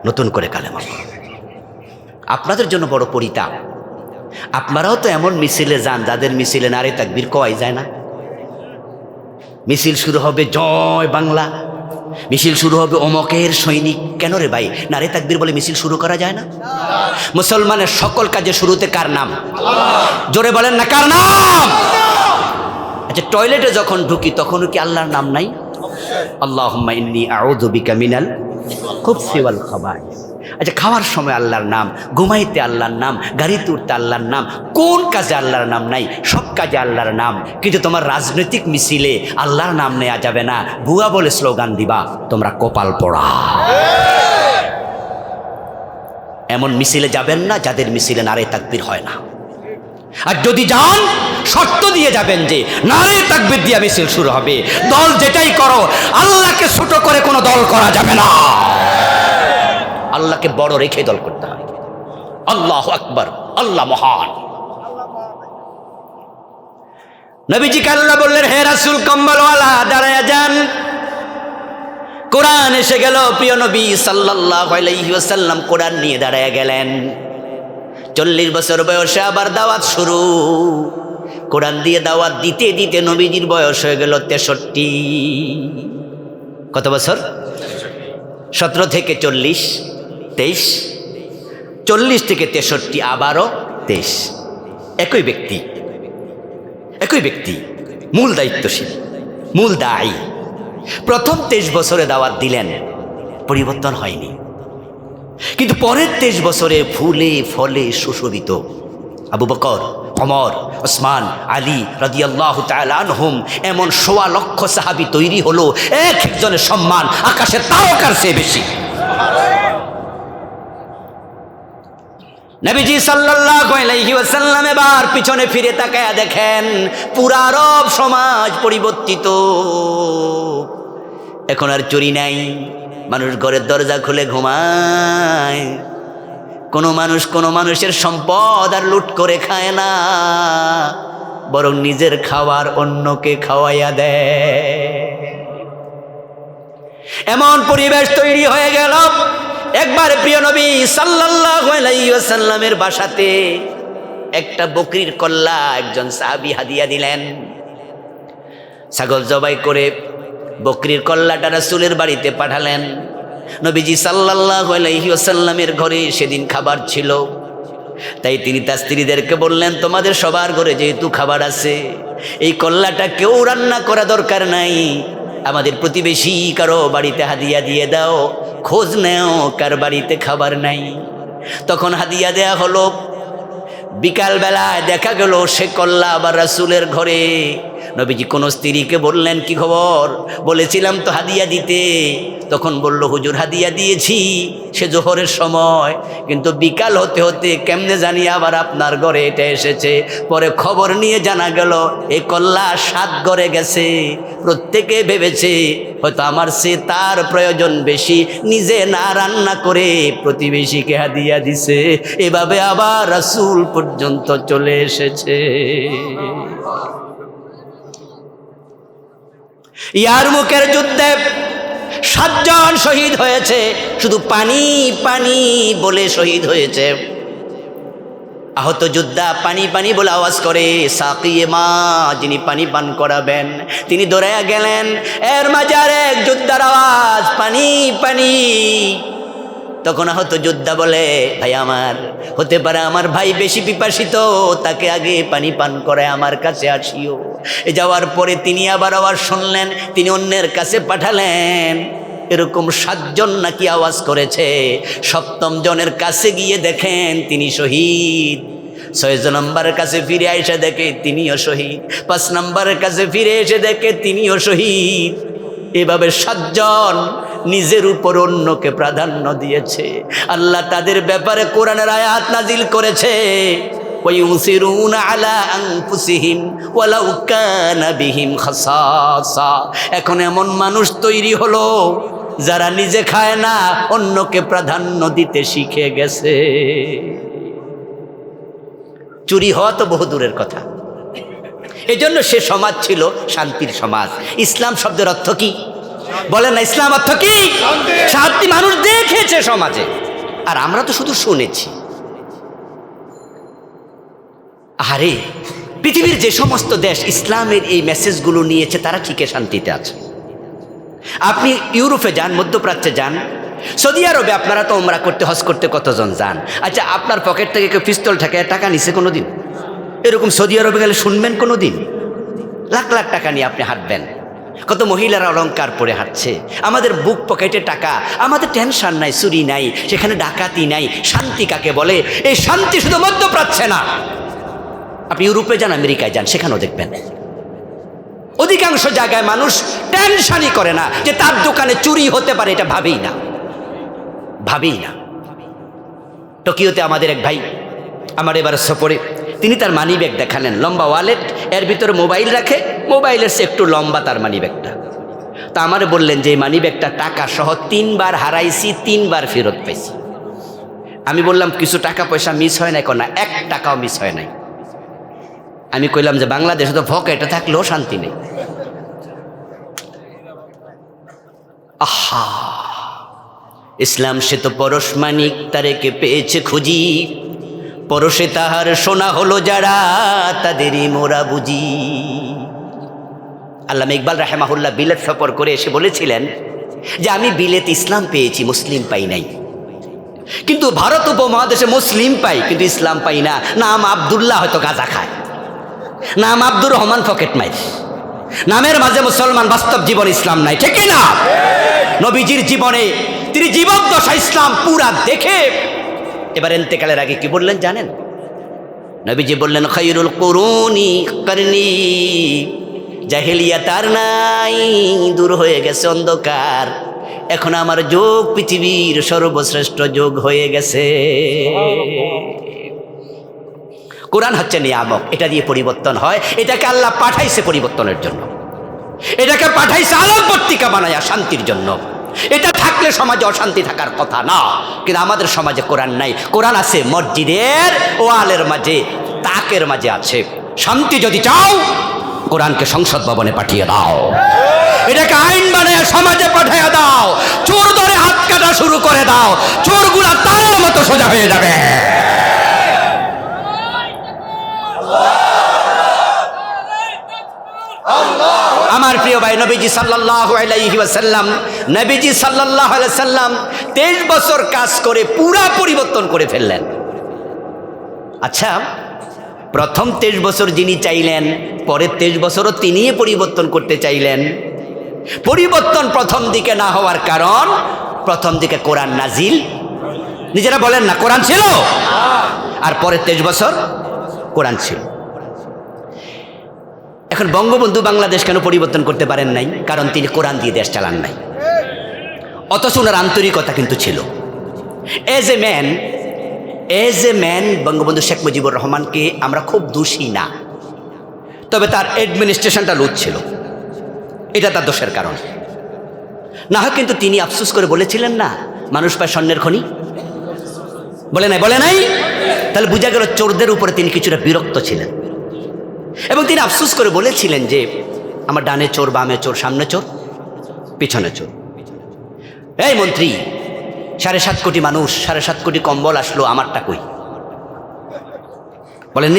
নতুন করে কালেমা পড়ো। আপনাদের জন্য বড় পরিতাপ, আপনারাও তো এমন মিছিলে যান যাদের মিছিলে নারী তাকবীর কওয়াই যায় না। মিছিল শুরু হবে জয় বাংলা, মিছিল শুরু হবে অমকের সৈনিক। কেন রে ভাই, নারী তাকবীর বলে মিছিল শুরু করা যায় না? মুসলমানের সকল কাজে শুরুতে কার নাম? জোরে বলেন না, কার নাম? আচ্ছা, টয়লেটে যখন ঢুকি তখনও কি আল্লাহর নাম নাই? আল্লাহুম্মা ইন্নী আউযু বিকা মিনাল খুবসি ওয়াল খাবাইস। আচ্ছা, খাওয়ার সময় আল্লাহর নাম, ঘুমাইতে আল্লাহর নাম, গাড়িতে উঠতে আল্লাহর নাম, কোন কাজে আল্লাহর নাম নাই? সব কাজে আল্লাহর নাম। কিন্তু তোমার রাজনৈতিক মিছিলে আল্লাহর নাম নেওয়া যাবে না, ভুয়া বলে স্লোগান দিবা, তোমরা কপাল পোড়া। এমন মিছিলে যাবেন না যাদের মিছিলে নারে তাকবীর হয় না। আর যদি যান শর্ত দিয়ে যাবেন যে নারে তাকবীর দিয়ে মিছিল শুরু হবে। দল যেটাই করো, আল্লাহকে ছোট করে কোনো দল করা যাবে না, আল্লাহকে বড় রেখে দল করতে হয়। আল্লাহু আকবার, আল্লাহ মহান। নবীজিকে আল্লাহ বললেন, হে রাসূল কম্বলওয়ালা দাঁড়ায়া যান। কোরআন এসে গেল, প্রিয় নবী সাল্লাল্লাহু আলাইহি ওয়াসাল্লাম কোরআন নিয়ে দাঁড়ায়া গেলেন। 40 বছর বয়সে আবার দাওয়াত শুরু। কোরআন দিয়ে দাওয়াত দিতে দিতে নবীজির বয়স হয়ে গেল 63। কত বছর? 17 থেকে 40, 23, 40 থেকে 63, আবারও 23। একই ব্যক্তি, মূল দায়িত্বশীল, মূল দায়ী। প্রথম 23 বছরে দাওয়াত দিলেন, পরিবর্তন হয়নি, কিন্তু পরের 23 বছরে ফুলে ফলে সুশোভিত আবু বকর, ওমর, ওসমান, আলী রাদিয়াল্লাহু তাআলা আনহুম, এমন 1.25 লক্ষ সাহাবী তৈরি হলো, এক একজনের সম্মান আকাশের তারকার চেয়ে বেশি। নবীজি সাল্লাল্লাহু আলাইহি ওয়াসাল্লাম এবার পিছনে ফিরে তাকায়া দেখেন পুরা আরব সমাজ পরিবর্তিত। এখন আর চুরি নাই, মানুষ ঘরের দরজা খুলে ঘুমায়, কোনো মানুষের সম্পদ আর লুট করে খায় না, বরং নিজের খাবার অন্যকে খাওয়াইয়া দেয়। এমন পরিবেশ তৈরি হয়ে গেল। একবার প্রিয় নবী সাল্লাল্লাহু আলাইহি ওয়াসাল্লামের বাসাতে একটা বকরির কল্লা একজন সাহাবী হাদিয়া দিলেন। ছাগল জবাই করে বকরির কল্লাটা রাসূলের বাড়িতে পাঠালেন। নবীজি সাল্লাল্লাহু আলাইহি ওয়াসাল্লামের ঘরে সেদিন খাবার ছিল, তাই তিনি তার স্ত্রীদেরকে বললেন, তোমাদের সবার ঘরে যেহেতু খাবার আছে, এই কল্লাটা কেউ রান্না করা দরকার নাই, আমাদের প্রতিবেশী কারো বাড়িতে হাদিয়া দিয়ে দাও, খোঁজ নেও কার বাড়িতে খাবার নাই। তখন হাদিয়া দেয়া হলো। বিকালবেলায় দেখা গেল সে কল্লা আবার রাসূলের ঘরে। নবীজি কোন স্ত্রীকে বললেন, কি খবর? বলেছিলাম তো হাদিয়া দিতে। তখন বলল, হুজুর হাদিয়া দিয়েছি সে জোহরের সময়, কিন্তু বিকাল হতে হতে কেমনে জানি আবার আপনার ঘরে এটা এসেছে। পরে খবর নিয়ে জানা গেল এই কল্লা 7 ঘরে গেছে। প্রত্যেকে ভেবেছে হয়তো আমার সে তার প্রয়োজন বেশি, নিজে না রান্না করে প্রতিবেশীকে হাদিয়া দিছে। এভাবে আবার রাসূল পর্যন্ত চলে এসেছে। ইয়ারমুকের যুদ্ধে 7 জন শহীদ হয়েছে, শুধু পানি পানি বলে শহীদ হয়েছে। আহত যোদ্ধা পানি পানি বলে আওয়াজ করে, সাকিয়ে মা, যিনি পানি পান করাবেন, তিনি দৌড়াইয়া গেলেন। এর মাঝে এক যোদ্ধার আওয়াজ, পানি পানি। তখন আহত যোদ্ধা বলে, ভাই আমার, হতে পারে আমার ভাই বেশি পিপাসিত, তাকে আগে পানি পান করে আমার কাছে আসিও। যাওয়ার পরে তিনি আবার আওয়াজ শুনলেন, তিনি অন্যের কাছে পাঠালেন। এরকম 7 জন নাকি আওয়াজ করেছে। 7ম জনের কাছে গিয়ে দেখেন তিনি শহীদ। 6 নম্বরের কাছে ফিরে এসে দেখে তিনিও শহীদ। 5 নম্বরের কাছে ফিরে এসে দেখে তিনিও শহীদ। এভাবে 7 জন নিজের উপর অন্যকে প্রাধান্য দিয়েছে। আল্লাহ তাদের ব্যাপারে কোরআনের আয়াত নাজিল করেছে, ওয়ায়ুসিরুনা আলা আনফুসিহিম ওয়ালাউ কানা বিহিম খাসাসা। এখন এমন মানুষ তৈরি হলো যারা নিজে খায় না, অন্যকে প্রাধান্য দিতে শিখে গেছে। চুরি হওয়া তো বহু দূরের কথা। এজন্য সে সমাজ ছিল শান্তির সমাজ। ইসলাম শব্দের অর্থ কি বলেন না? ইসলাম অর্থ কি? শান্তি। মানুষ দেখেছে সমাজে, আর আমরা তো শুধু শুনেছি। আরে পৃথিবীর যে সমস্ত দেশ ইসলামের এই মেসেজগুলো নিয়েছে তারা ঠিকই শান্তিতে আছে। আপনি ইউরোপে যান, মধ্যপ্রাচ্যে যান, সৌদি আরবে আপনারা তো উমরা করতে, হজ করতে কতজন যান? আচ্ছা, আপনার পকেট থেকে কেউ পিস্তল টাকা নিছে কোনো দিন? এরকম সৌদি আরবে গেলে শুনবেন কোনো দিন? লাখ লাখ টাকা নিয়ে আপনি হাঁটবেন। কত মহিলারা অলংকার পরে হাঁটছে। আমাদের বুক পকেটে টাকা, আমাদের টেনশন নাই, চুরি নাই, সেখানে ডাকাতি নাই। শান্তি কাকে বলে? এই শান্তি শুধু মধ্যপ্রাচ্যে না, আপনি ইউরোপে যান, আমেরিকায় যান, সেখানেও দেখবেন অধিকাংশ জায়গায় মানুষ টেনশনই করে না যে তার দোকানে চুরি হতে পারে, এটা ভাবেই না। টোকিওতে আমাদের এক ভাই আমার এবার সফরে, তিনি তার মানি ব্যাগ দেখালেন, লম্বা ওয়ালেট, এর ভিতরে মোবাইল রাখে, মোবাইলের সে একটু লম্বা তার মানি ব্যাগটা। তা আমারে বললেন যে এই মানি ব্যাগটা টাকা সহ 3 বার হারাইছি, 3 বার ফেরত পাইছি। আমি বললাম কিছু টাকা পয়সা মিস হয় নাই? না, 1 টাকাও মিস হয় নাই। আমি কইলাম যে বাংলাদেশে তো পকেটে থাকলেও শান্তি নেই। আহা, ইসলাম সে তো পরশমানিক, তারেকে পেয়েছে খুঁজি, পরশে তাহার সোনা হলো যারা, তাদেরই মোরা বুঝি। আল্লামা ইকবাল রাহেমাহুল্লাহ বিলেত সফর করে এসে বলেছিলেন, যে আমি বিলেত ইসলাম পেয়েছি, মুসলিম পাই নাই, কিন্তু ভারত উপমহাদেশে মুসলিম পাই কিন্তু ইসলাম পাই না। নাম আব্দুল্লাহ হয়তো গাঁজা খায়, নাম আব্দুর রহমান পকেট মাইর, নামের মাঝে মুসলমান, বাস্তব জীবন ইসলাম নাই, ঠিক না? নবীজির জীবনে তিনি জীবদ্দশা ইসলাম পুরা দেখে এবার ইন্তেকালের আগে কি বললেন জানেন? নবীজি বললেন, খায়রুল কুরুনি করনি, জাহেলিয়াত আর নাই, দূর হয়ে গেছে অন্ধকার, এখন আমার যুগ পৃথিবীর সর্বশ্রেষ্ঠ যুগ হয়ে গেছে। কোরআন হচ্ছে নিয়ামক, এটা দিয়ে পরিবর্তন হয়। এটাকে আল্লাহ পাঠাইছে পরিবর্তনের জন্য, এটাকে পাঠাইছে আলোকবর্তিকা বানায়া শান্তির জন্য। এটা থাকলে সমাজে অশান্তি থাকার কথা না, কিন্তু আমাদের সমাজে কোরআন নাই। কোরআন আছে মসজিদের ওয়ালের মাঝে, তাকের মাঝে আছে। শান্তি যদি চাও কোরআনকে সংসদ ভবনে পাঠিয়ে দাও, এটাকে আইন বানায় সমাজে পাঠিয়ে দাও, চোর ধরে হাত কাটা শুরু করে দাও, চোরগুলা তার মতো সোজা হয়ে যাবে। আমার প্রিয় ভাই, নবীজি সাল্লাল্লাহু আলাইহি ওয়াসাল্লাম, নবীজি সাল্লাল্লাহু আলাইহি ওয়াসাল্লাম 23 বছর কাজ করে পুরা পরিবর্তন করে ফেললেন। আচ্ছা, প্রথম 23 বছর যিনি চাইলেন, পরের 23 বছরও তিনিই পরিবর্তন করতে চাইলেন। পরিবর্তন প্রথম দিকে না হওয়ার কারণ, প্রথম দিকে কোরআন নাজিল, নিজেরা বলেন না, কোরআন ছিল, আর পরের 23 বছর কোরআন ছিল। এখন বঙ্গবন্ধু বাংলাদেশ কেন পরিবর্তন করতে পারেন নাই? কারণ তিনি কোরআন দিয়ে দেশ চালান নাই। অথচ ওনার আন্তরিকতা কিন্তু ছিল। As a man Bangabandhu Sheikh Mujibur রহমানকে আমরা খুব দোষী না, তবে তার অ্যাডমিনিস্ট্রেশনটা লুজ ছিল, এটা তার দোষের কারণ না হয়। কিন্তু তিনি আফসোস করে বলেছিলেন না, মানুষ পায় স্বর্ণের খনি, বলে নাই? তাহলে বোঝা গেল চোরদের উপরে তিনি কিছুটা বিরক্ত ছিলেন। এবং তিনি আফসোস করে বলেছিলেন যে আমার ডানে চোর, বামে চোর, সামনে চোর, পিছনে চোর। এই মন্ত্রী, 7.5 কোটি মানুষ, 7.5 কোটি কম্বল আসলো, আমারটা কই?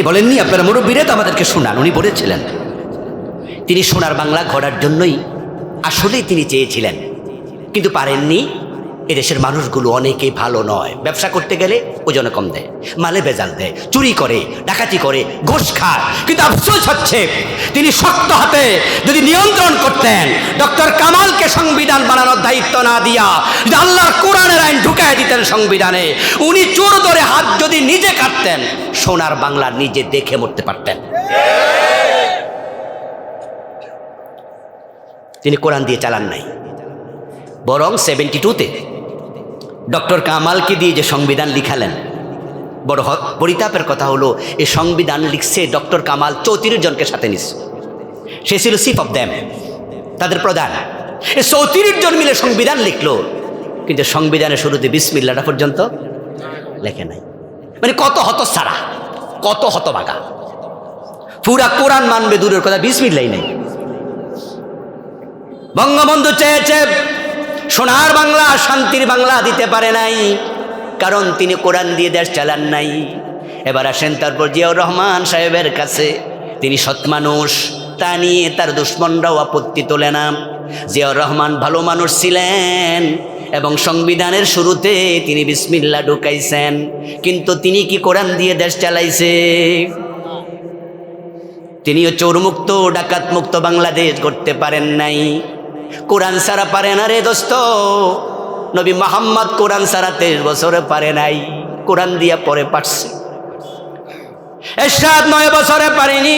বলেননি? আপনারা মুরব্বীরা তো আমাদেরকে শোনান। উনি বলেছিলেন, তিনি সোনার বাংলা গড়ার জন্যই আসলেই তিনি চেয়েছিলেন, কিন্তু পারেননি। এদেশের মানুষগুলো অনেকেই ভালো নয়, ব্যবসা করতে গেলে ওজনে কম দেয়, মালে ভেজাল দেয়, চুরি করে, ডাকাতি করে, ঘুষ খায়। কিন্তু আফসোস হচ্ছে তিনি শক্ত হাতে যদি নিয়ন্ত্রণ করতেন, ডক্টর কামালকে সংবিধান বানানোর দায়িত্ব না দিয়া যদি আল্লাহর কোরআনের আইন ঢুকায় দিতেন সংবিধানে, উনি চোর ধরে হাত যদি নিজে কাটতেন, সোনার বাংলা নিজে দেখে মরতে পারতেন। তিনি কোরআন দিয়ে চালান নাই, বরং 72-তে ডক্টর কামালকে দিয়ে যে সংবিধান লিখালেন, বড় পরিতাপের কথা হলো এই সংবিধান লিখছে ডক্টর কামাল 34 জনকে সাথে নিচ্ছে। সে ছিল চিফ অফ দ্যাম, তাদের প্রধান। এই 34 জন মিলে সংবিধান লিখলো, কিন্তু সংবিধানের শুরুতে বিসমিল্লাহটা পর্যন্ত লেখে নাই। মানে কত হতছাড়া, কত হতভাগা, পুরা কোরআন মানবে দূরের কথা, বিসমিল্লাহ নাই। বঙ্গবন্ধু চেয়েছে সোনার বাংলা, শান্তির বাংলা দিতে পারে নাই, কারণ তিনি কোরআন দিয়ে দেশ চালান নাই। এবার আসেন তারপর জিয়াউর রহমান সাহেবের কাছে, তিনি সৎ মানুষ, তা নিয়ে তার দুশ্মনরাও আপত্তি তোলে না। জিয়াউর রহমান ভালো মানুষ ছিলেন এবং সংবিধানের শুরুতে তিনি বিসমিল্লাহ ঢুকাইছেন, কিন্তু তিনি কি কোরআন দিয়ে দেশ চালাইছে? তিনিও চোরমুক্ত, ডাকাত মুক্ত বাংলাদেশ করতে পারেন নাই। কোরআন ছাড়া পারে না রে দোস্ত, নবী মুহাম্মদ কোরআন ছাড়া 23 বছরে পারে নাই, কোরআন দিয়া পরে পারছে। এরশাদ 9 বছরে পারেনি।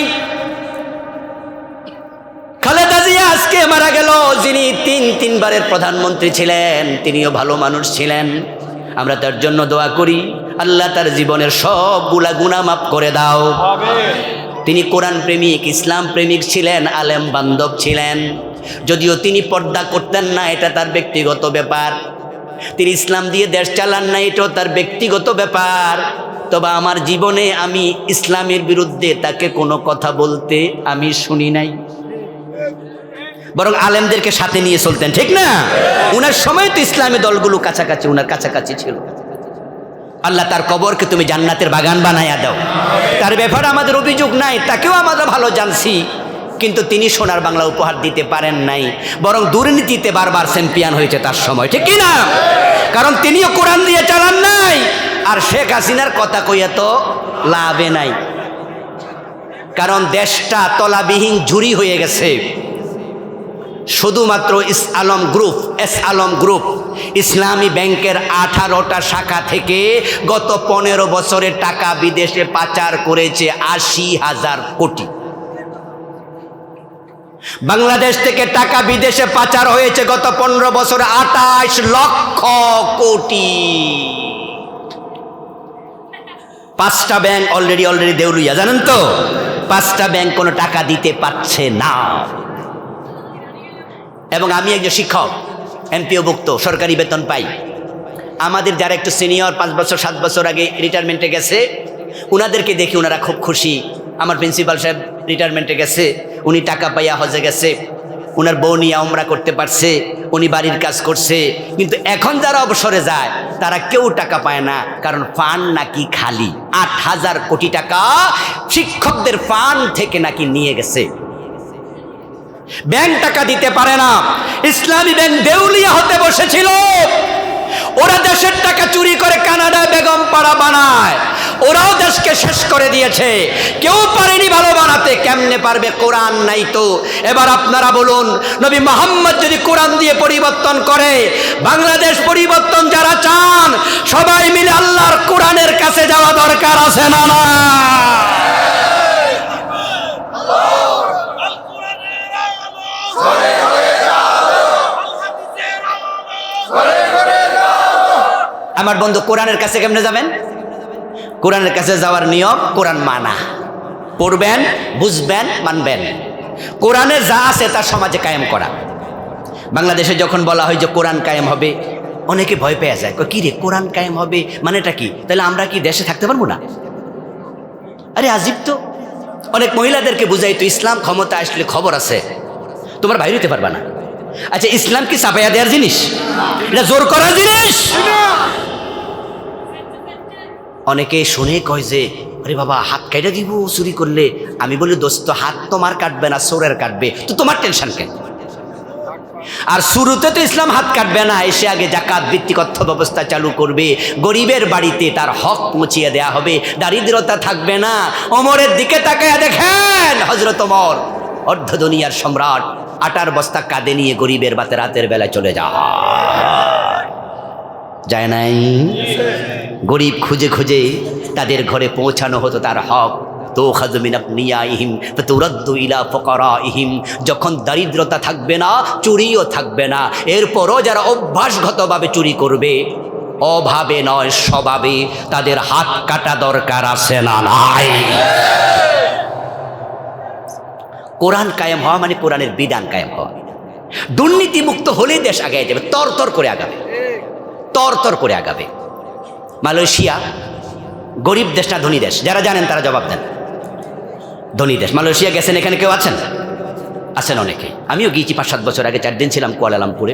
খালেদা জিয়া আজকে মারা গেল, যিনি তিনবারের প্রধানমন্ত্রী ছিলেন, তিনিও ভালো মানুষ ছিলেন। আমরা তার জন্য দোয়া করি, আল্লাহ তার জীবনের সবগুলা গুনাহ মাফ করে দাও। তিনি কোরআন প্রেমিক, ইসলাম প্রেমিক ছিলেন, আলেম বান্ধব ছিলেন। যদিও তিনি পর্দা করতেন না, এটা তার ব্যক্তিগত ব্যাপার। তিনি ইসলাম দিয়ে দেশ চালান না, এটাও তার ব্যক্তিগত ব্যাপার। তবে আমার জীবনে আমি ইসলামের বিরুদ্ধে তাকে কোনো কথা বলতে আমি শুনি নাই, বরং আলেমদেরকে সাথে নিয়ে চলতেন, ঠিক না? উনার সময় তো ইসলামী দলগুলো কাছাকাছি, উনার কাছাকাছি ছিল। আল্লাহ তার কবরকে তুমি জান্নাতের বাগান বানাইয়া দাও। তার ব্যাপারে আমাদের অভিযোগ নাই, তাকেও আমরা ভালো জানছি, কিন্তু তিনি সোনার বাংলা উপহার দিতে পারেন নাই, বরং দুর্নীতিতে বারবার চ্যাম্পিয়ন হয়েছে তার সময়, ঠিক কি না? কারণ তিনিও কোরআন দিয়ে চালান নাই, আর শেখ হাসিনার কথা কইয়া তো লাভে নাই, কারণ দেশটা তলাবিহীন ঝুরি হয়ে গেছে। শুধুমাত্র এস আলম গ্রুপ ইসলামী ব্যাংকের 18টা শাখা থেকে গত 15 বছরের টাকা বিদেশে পাচার করেছে 80,000 কোটি। বাংলাদেশ থেকে টাকা বিদেশে পাচার হয়েছে গত 15 বছরে 28 লক্ষ কোটি। 5টা ব্যাংক অলরেডি দেউলিয়া, জানেন তো? 5টা ব্যাংক কোনো টাকা দিতে পারছে না। এবং আমি একজন শিক্ষক, এমপিওভুক্ত, সরকারি বেতন পাই। আমাদের যারা একটু সিনিয়র 5 বছর 7 বছর আগে রিটায়ারমেন্টে গেছে, ওনাদেরকে দেখি ওনারা খুব খুশি। আমার প্রিন্সিপাল সাহেব রিটায়ারমেন্টে গেছে, উনি টাকা পাইয়া হজে গেছে, ওনার বউ নিয়ে উমরা করতে পারছে, উনি বাড়ির কাজ করছে। কিন্তু এখন যারা অবসরে যায় তারা কেউ টাকা পায় না, কারণ ফান্ড নাকি খালি। 8,000 কোটি টাকা শিক্ষকদের ফান্ড থেকে নাকি নিয়ে গেছে। ব্যাংক টাকা দিতে পারে না। ইসলামী ব্যাংক দেউলিয়া হতে বসেছিল। ওরা দেশের টাকা চুরি করে কানাডায় বেগম পাড়া বানায়, ওরাও দেশকে শেষ করে দিয়েছে। কেউ পারেনি ভালো বানাতে, কেমনে পারবে? কোরআন নাই তো। এবার আপনারা বলুন, নবী মুহাম্মদ যদি কোরআন দিয়ে পরিবর্তন করে, বাংলাদেশ পরিবর্তন যারা চান সবাই মিলে আল্লাহর কোরআনের কাছে যাওয়া দরকার আছে না? না, আমার বন্ধু, কোরআনের কাছে কেমনে যাবেন? কোরআনের কাছে যাওয়ার নিয়ম কোরআন মানা, পড়বেন, বুঝবেন, মানবেন। কোরআনে যা আছে তা সমাজে কায়েম করা। বাংলাদেশে যখন বলা হয় যে কোরআন কায়েম হবে, অনেকে ভয় পেয়ে যায়, কি রে কোরআন কায়েম হবে মানেটা কি? তাহলে আমরা কি দেশে থাকতে পারবো না? আরে আজিব তো। অনেক মহিলাদেরকে বুঝাই তো ইসলাম ক্ষমতা আসলে খবর আছে, তোমার বাইরে হতে পারবা না। আচ্ছা, ইসলাম কি চাপাইয়া দেওয়ার জিনিস? এটা জোর করার জিনিস? অনেকে শুনে কয় যে আরে বাবা হাত কেটে দিব চুরি করলে। আমি বলি দোস্ত, হাত তোমার কাটবে না, চোরের কাটবে, তো তোমার টেনশন কেন? আর শুরুতে তো ইসলাম হাত কাটবে না, এসে আগে জাকাত ভিত্তিক অর্থ ব্যবস্থা চালু করবে, গরিবের বাড়িতে তার হক মুছিয়ে দেয়া হবে, দারিদ্রতা থাকবে না। ওমরের দিকে তাকায়া দেখেন, হযরত ওমর অর্ধ দুনিয়ার সম্রাট, আটার বস্তা কাঁধে নিয়ে গরিবের বাতে রাতের বেলায় চলে যায় নাই? গরিব খুঁজে খুঁজে তাদের ঘরে পৌঁছানো হতো তার হক। যখন দারিদ্রতা থাকবে না, চুরিও থাকবে না, এরপরও যারা অভ্যাসগতভাবে চুরি করবে, অভাবে নয় স্বভাবে, তাদের হাত কাটা দরকার আছে না নাই? কোরআন কায়েম হওয়া মানে কোরআনের বিধান কায়েম হওয়া। দুর্নীতিমুক্ত হলেই দেশ আগায় যাবে, তরতর করে আগাবে, তরতর করে আগাবে। মালয়েশিয়া গরিব দেশ না ধনী দেশ? যারা জানেন তারা জবাব দেন। ধনী দেশ। মালয়েশিয়া গেছেন? এখানে কেউ আছেন? আছেন অনেকে। আমিও গিয়েছি 5-7 বছর আগে, 4 দিন ছিলাম কুয়ালালামপুরে।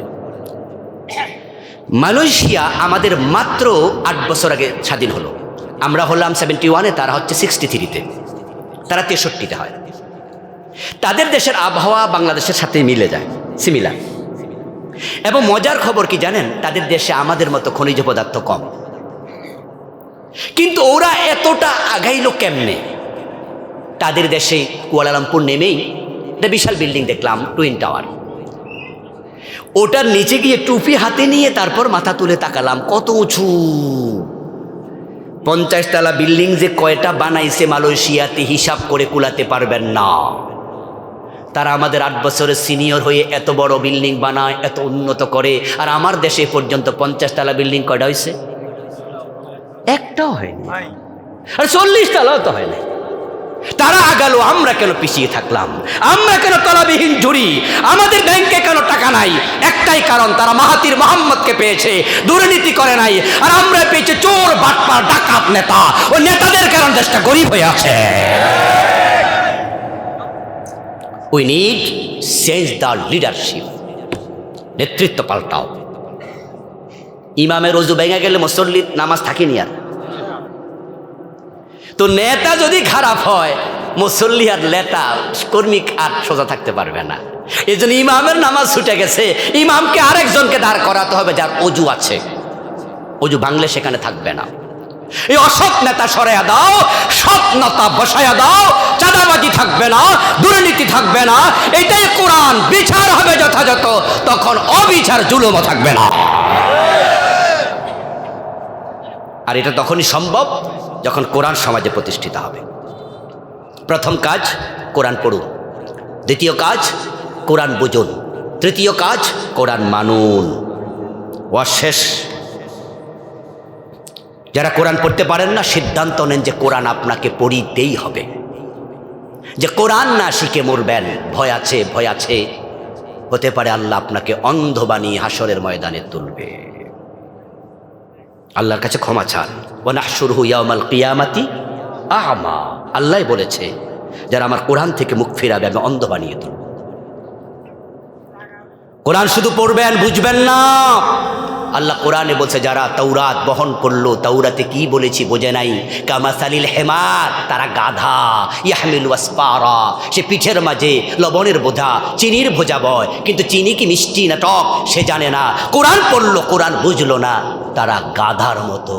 মালয়েশিয়া আমাদের মাত্র 8 বছর আগে স্বাধীন হলো। আমরা হলাম 71-এ, তারা হচ্ছে 63-তে, তারা 63-তে হয়। তাদের দেশের আবহাওয়া বাংলাদেশের সাথে মিলে যায়, সিমিলার। এবং মজার খবর কি জানেন? তাদের দেশে আমাদের মতো খনিজ পদার্থ কম, কিন্তু ওরা এতটা আগাইলো কেমনে? তাদের দেশে কুয়ালালামপুর নেমেই একটা বিশাল বিল্ডিং দেখলাম, টুইন টাওয়ার। ওটার নিচে গিয়ে টুপি হাতে নিয়ে তারপর মাথা তুলে তাকালাম, কত উঁচু! 50 তলা বিল্ডিং যে কয়টা বানাইছে মালয়েশিয়াতে, হিসাব করে কুলাতে পারবেন না। তারা আমাদের 8 বছরের সিনিয়র হয়ে এত বড় বিল্ডিং বানায়, এত উন্নত করে। আর আমার দেশে পর্যন্ত 50 তলা বিল্ডিং কয়টা হয়েছে? একটাও হয়নি। আর 40 তলাও তো হয় না। তারা আগালো, আমরা কেন পিছিয়ে থাকলাম? আমরা কেন তলাবিহীন ঝুরি? আমাদের ব্যাংকে কেন টাকা নাই? একটাই কারণ, তারা মাহাতির মোহাম্মদকে পেয়েছে, দুর্নীতি করে নাই। আর আমরা পেয়েছি চোর, বাটপার, ডাকাত নেতা। ও নেতাদের কারণ দেশটা গরিব হয়ে আছে। We need change the leadership. নেতৃত্ব পাল্টাও। ইমামের ওযু ভেঙে গেলে মুসল্লির নামাজ থাকেনি আর। তো নেতা যদি খারাপ হয় মুসল্লি আর লেতা কর্মী আর সোজা থাকতে পারবে না। এই জন্য ইমামের নামাজ ছুটে গেছে, ইমামকে আরেকজনকে দাঁড় করাতে হবে যার অজু আছে, অজু ভাঙলে সেখানে থাকবে না। এই অসৎ নেতা সরাইয়া দাও, সৎ নেতা বসাইয়া দাও, চাঁদাবাজি থাকবে না, দুর্নীতি থাকবে না, এটাই কোরআন। বিচার হবে যথাযথ, তখন অবিচার জুলুমও থাকবে না। আর এটা তখনই সম্ভব যখন কোরআন সমাজে প্রতিষ্ঠিত হবে। প্রথম কাজ কোরআন পড়ুন, দ্বিতীয় কাজ কোরআন বুঝুন, তৃতীয় কাজ কোরআন মানুন। শেষ, যারা কোরআন পড়তে পারেন না সিদ্ধান্ত নেন যে কোরআন আপনাকে পড়িতেই হবে। যে কোরআন না শিখে মরবেন, ভয় আছে, ভয় আছে, হতে পারে আল্লাহ আপনাকে অন্ধ বানিয়ে হাসরের ময়দানে তুলবে। আল্লাহর কাছে ক্ষমা চান। ওয়া নাহশুরুহু ইয়াওমাল কিয়ামাতি আ'মা, আল্লাহ বলেছে যারা আমার কোরআন থেকে মুখ ফিরাবে আমি অন্ধ বানিয়ে তুলব। কোরআন শুধু পড়বেন, বুঝবেন না। আল্লাহ কোরআনে বলছে যারা তাওরাত বহন করলো, তাওরাতে কি বলেছি বোঝে নাই, কামাসালিল হেমার, তারা গাধা, ইয়াহমিলু আসফারা, সে পিঠের মাঝে লবণের বোঝা, চিনির বোঝা বয়, কিন্তু চিনি কি মিষ্টি না টক সে জানে না। কোরআন পড়লো, কোরআন বুঝলো না, তারা গাধার মতো।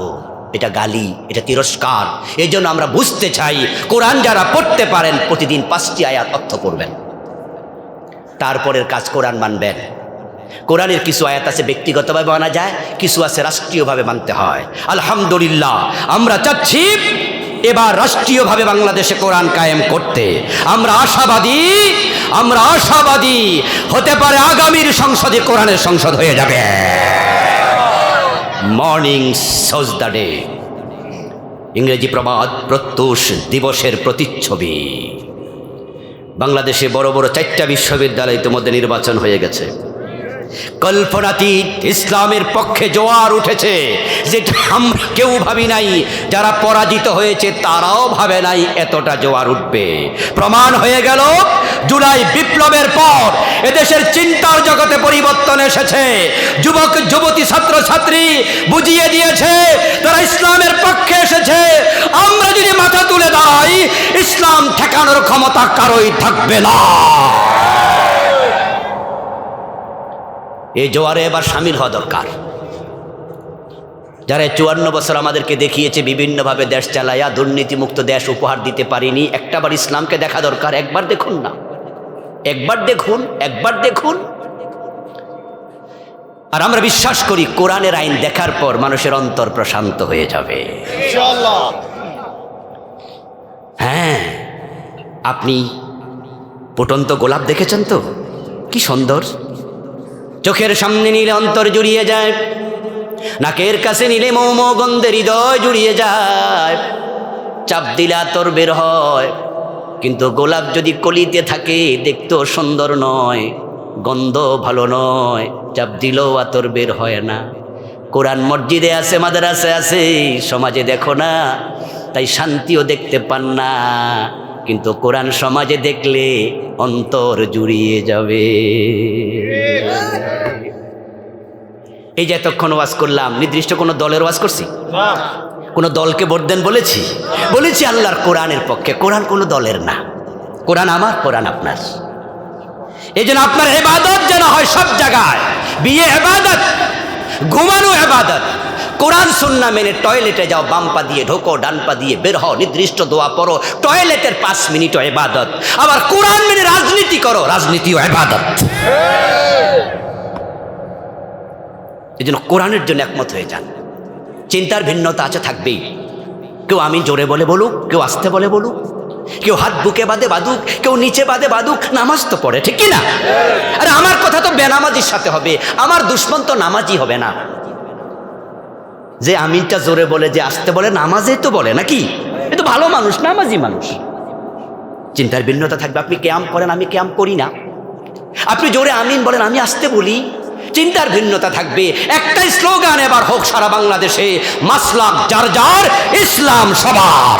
এটা গালি, এটা তিরস্কার। এই জন্য আমরা বুঝতে চাই কোরআন যারা পড়তে পারেন প্রতিদিন 5টি আয়াত অর্থ করবেন, তারপরের কাজ কোরআন মানবেন। কোরআনের কিছু আয়াত আছে ব্যক্তিগতভাবে মানা যায়, কিছু আছে রাষ্ট্রীয়ভাবে মানতে হয়। আলহামদুলিল্লাহ আমরা চাচ্ছি এবার রাষ্ট্রীয়ভাবে বাংলাদেশে কোরআন কায়েম করতে। আমরা আশাবাদী হতে পারে আগামীর সংসদে কোরআনের সংসদ হয়ে যাবে। মর্নিং সজদা ডে, ইংরেজি প্রবাদ প্রত্যুষ দিবসের প্রতিচ্ছবি। বাংলাদেশে বড় বড় 4টা বিশ্ববিদ্যালয় ইতিমধ্যে নির্বাচন হয়ে গেছে। কল্পনাতীত ইসলামের পক্ষে জোয়ার উঠেছে, যেটা আমরা কেউ ভাবি নাই। যারা পরাজিত হয়েছে তারাও ভাবে নাই এতটা জোয়ার উঠবে। প্রমাণ হয়ে গেল জুলাই বিপ্লবের পর এদেশের চিন্তার জগতে পরিবর্তন এসেছে। যুবক যুবতী ছাত্র ছাত্রী বুঝিয়ে দিয়েছে তারা ইসলামের পক্ষে এসেছে। আমরা যদি মাথা তুলে দাঁড়াই, ইসলাম ঠেকানোর ক্ষমতা কারোই থাকবে না। এই জোয়ারে এবার সামিল হওয়া দরকার। যারা 54 বছর আমাদেরকে দেখিয়েছে বিভিন্নভাবে দেশ চালাইয়া দুর্নীতিমুক্ত দেশ উপহার দিতে পারিনি, একটাবার ইসলামকে দেখা দরকার। একবার দেখুন না, একবার দেখুন। আর আমরা বিশ্বাস করি কোরআনের আইন দেখার পর মানুষের অন্তর প্রশান্ত হয়ে যাবে ইনশাআল্লাহ। হ্যাঁ, আপনি ফুটন্ত গোলাপ দেখেছেন তো, কি সুন্দর। চোখের সামনে নিলে অন্তর জুড়িয়ে যায়, নাকের কাছে নিলে মৌম গন্ধে হৃদয় জুড়িয়ে যায়, চাপ দিলে আতর বের হয়। কিন্তু গোলাপ যদি কলিতে থাকে দেখতেও সুন্দর নয়, গন্ধ ভালো নয়, চাপ দিলেও আতর বের হয় না। কোরআন মসজিদে আছে, মাদ্রাসে আছে, সমাজে দেখো না, তাই শান্তিও দেখতে পান না। কিন্তু কোরআন সমাজে দেখলে অন্তর জুড়িয়ে যাবে। এই যে এতক্ষণ ওয়াজ করলাম, নির্দিষ্ট কোনো দলের ওয়াজ করছি? কোনো দলকে ভোট দেন বলেছি আল্লাহর কোরআনের পক্ষে। কোরআন কোনো দলের না, কোরআন আমার, কোরআন আপনার। এই জন্য আপনার ইবাদত যেন হয় সব জায়গায়। বিয়ে ইবাদত, ঘুমানো ইবাদত। কোরআন সুন্নাহ মেনে টয়লেটে যাও, বাম পা দিয়ে ঢোকো, ডান পা দিয়ে বের হও, নির্দিষ্ট দোয়া পড়ো, টয়লেটের 5 মিনিটও ইবাদত। আবার কোরআন মেনে রাজনীতি করো, রাজনীতিও ইবাদত। এই জন্য কোরআনের জন্য একমত হয়ে যান। চিন্তার ভিন্নতা আছে, থাকবেই। কেউ আমি জোরে বলে বলুক, কেউ আস্তে বলে বলুক, কেউ হাত বুকে বাঁধে বাঁধুক, কেউ নিচে বাঁধে বাঁধুক, নামাজ তো পড়ে, ঠিক কি না? আরে আমার কথা তো বেনামাজির সাথে হবে, আমার দুশ্মন তো নামাজি হবে না। যে আমিনটা জোরে বলে, যে আস্তে বলে, নামাজে তো বলে নাকি, এ তো ভালো মানুষ, নামাজি মানুষ। চিন্তার ভিন্নতা থাকবে। আপনি কিয়াম করেন, আমি কিয়াম করি না। আপনি জোরে আমিন বলেন, আমি আস্তে বলি, চিন্তার ভিন্নতা থাকবে। একটাই স্লোগান এবার হোক সারা বাংলাদেশে, মাসলাক যার যার, ইসলাম সবার।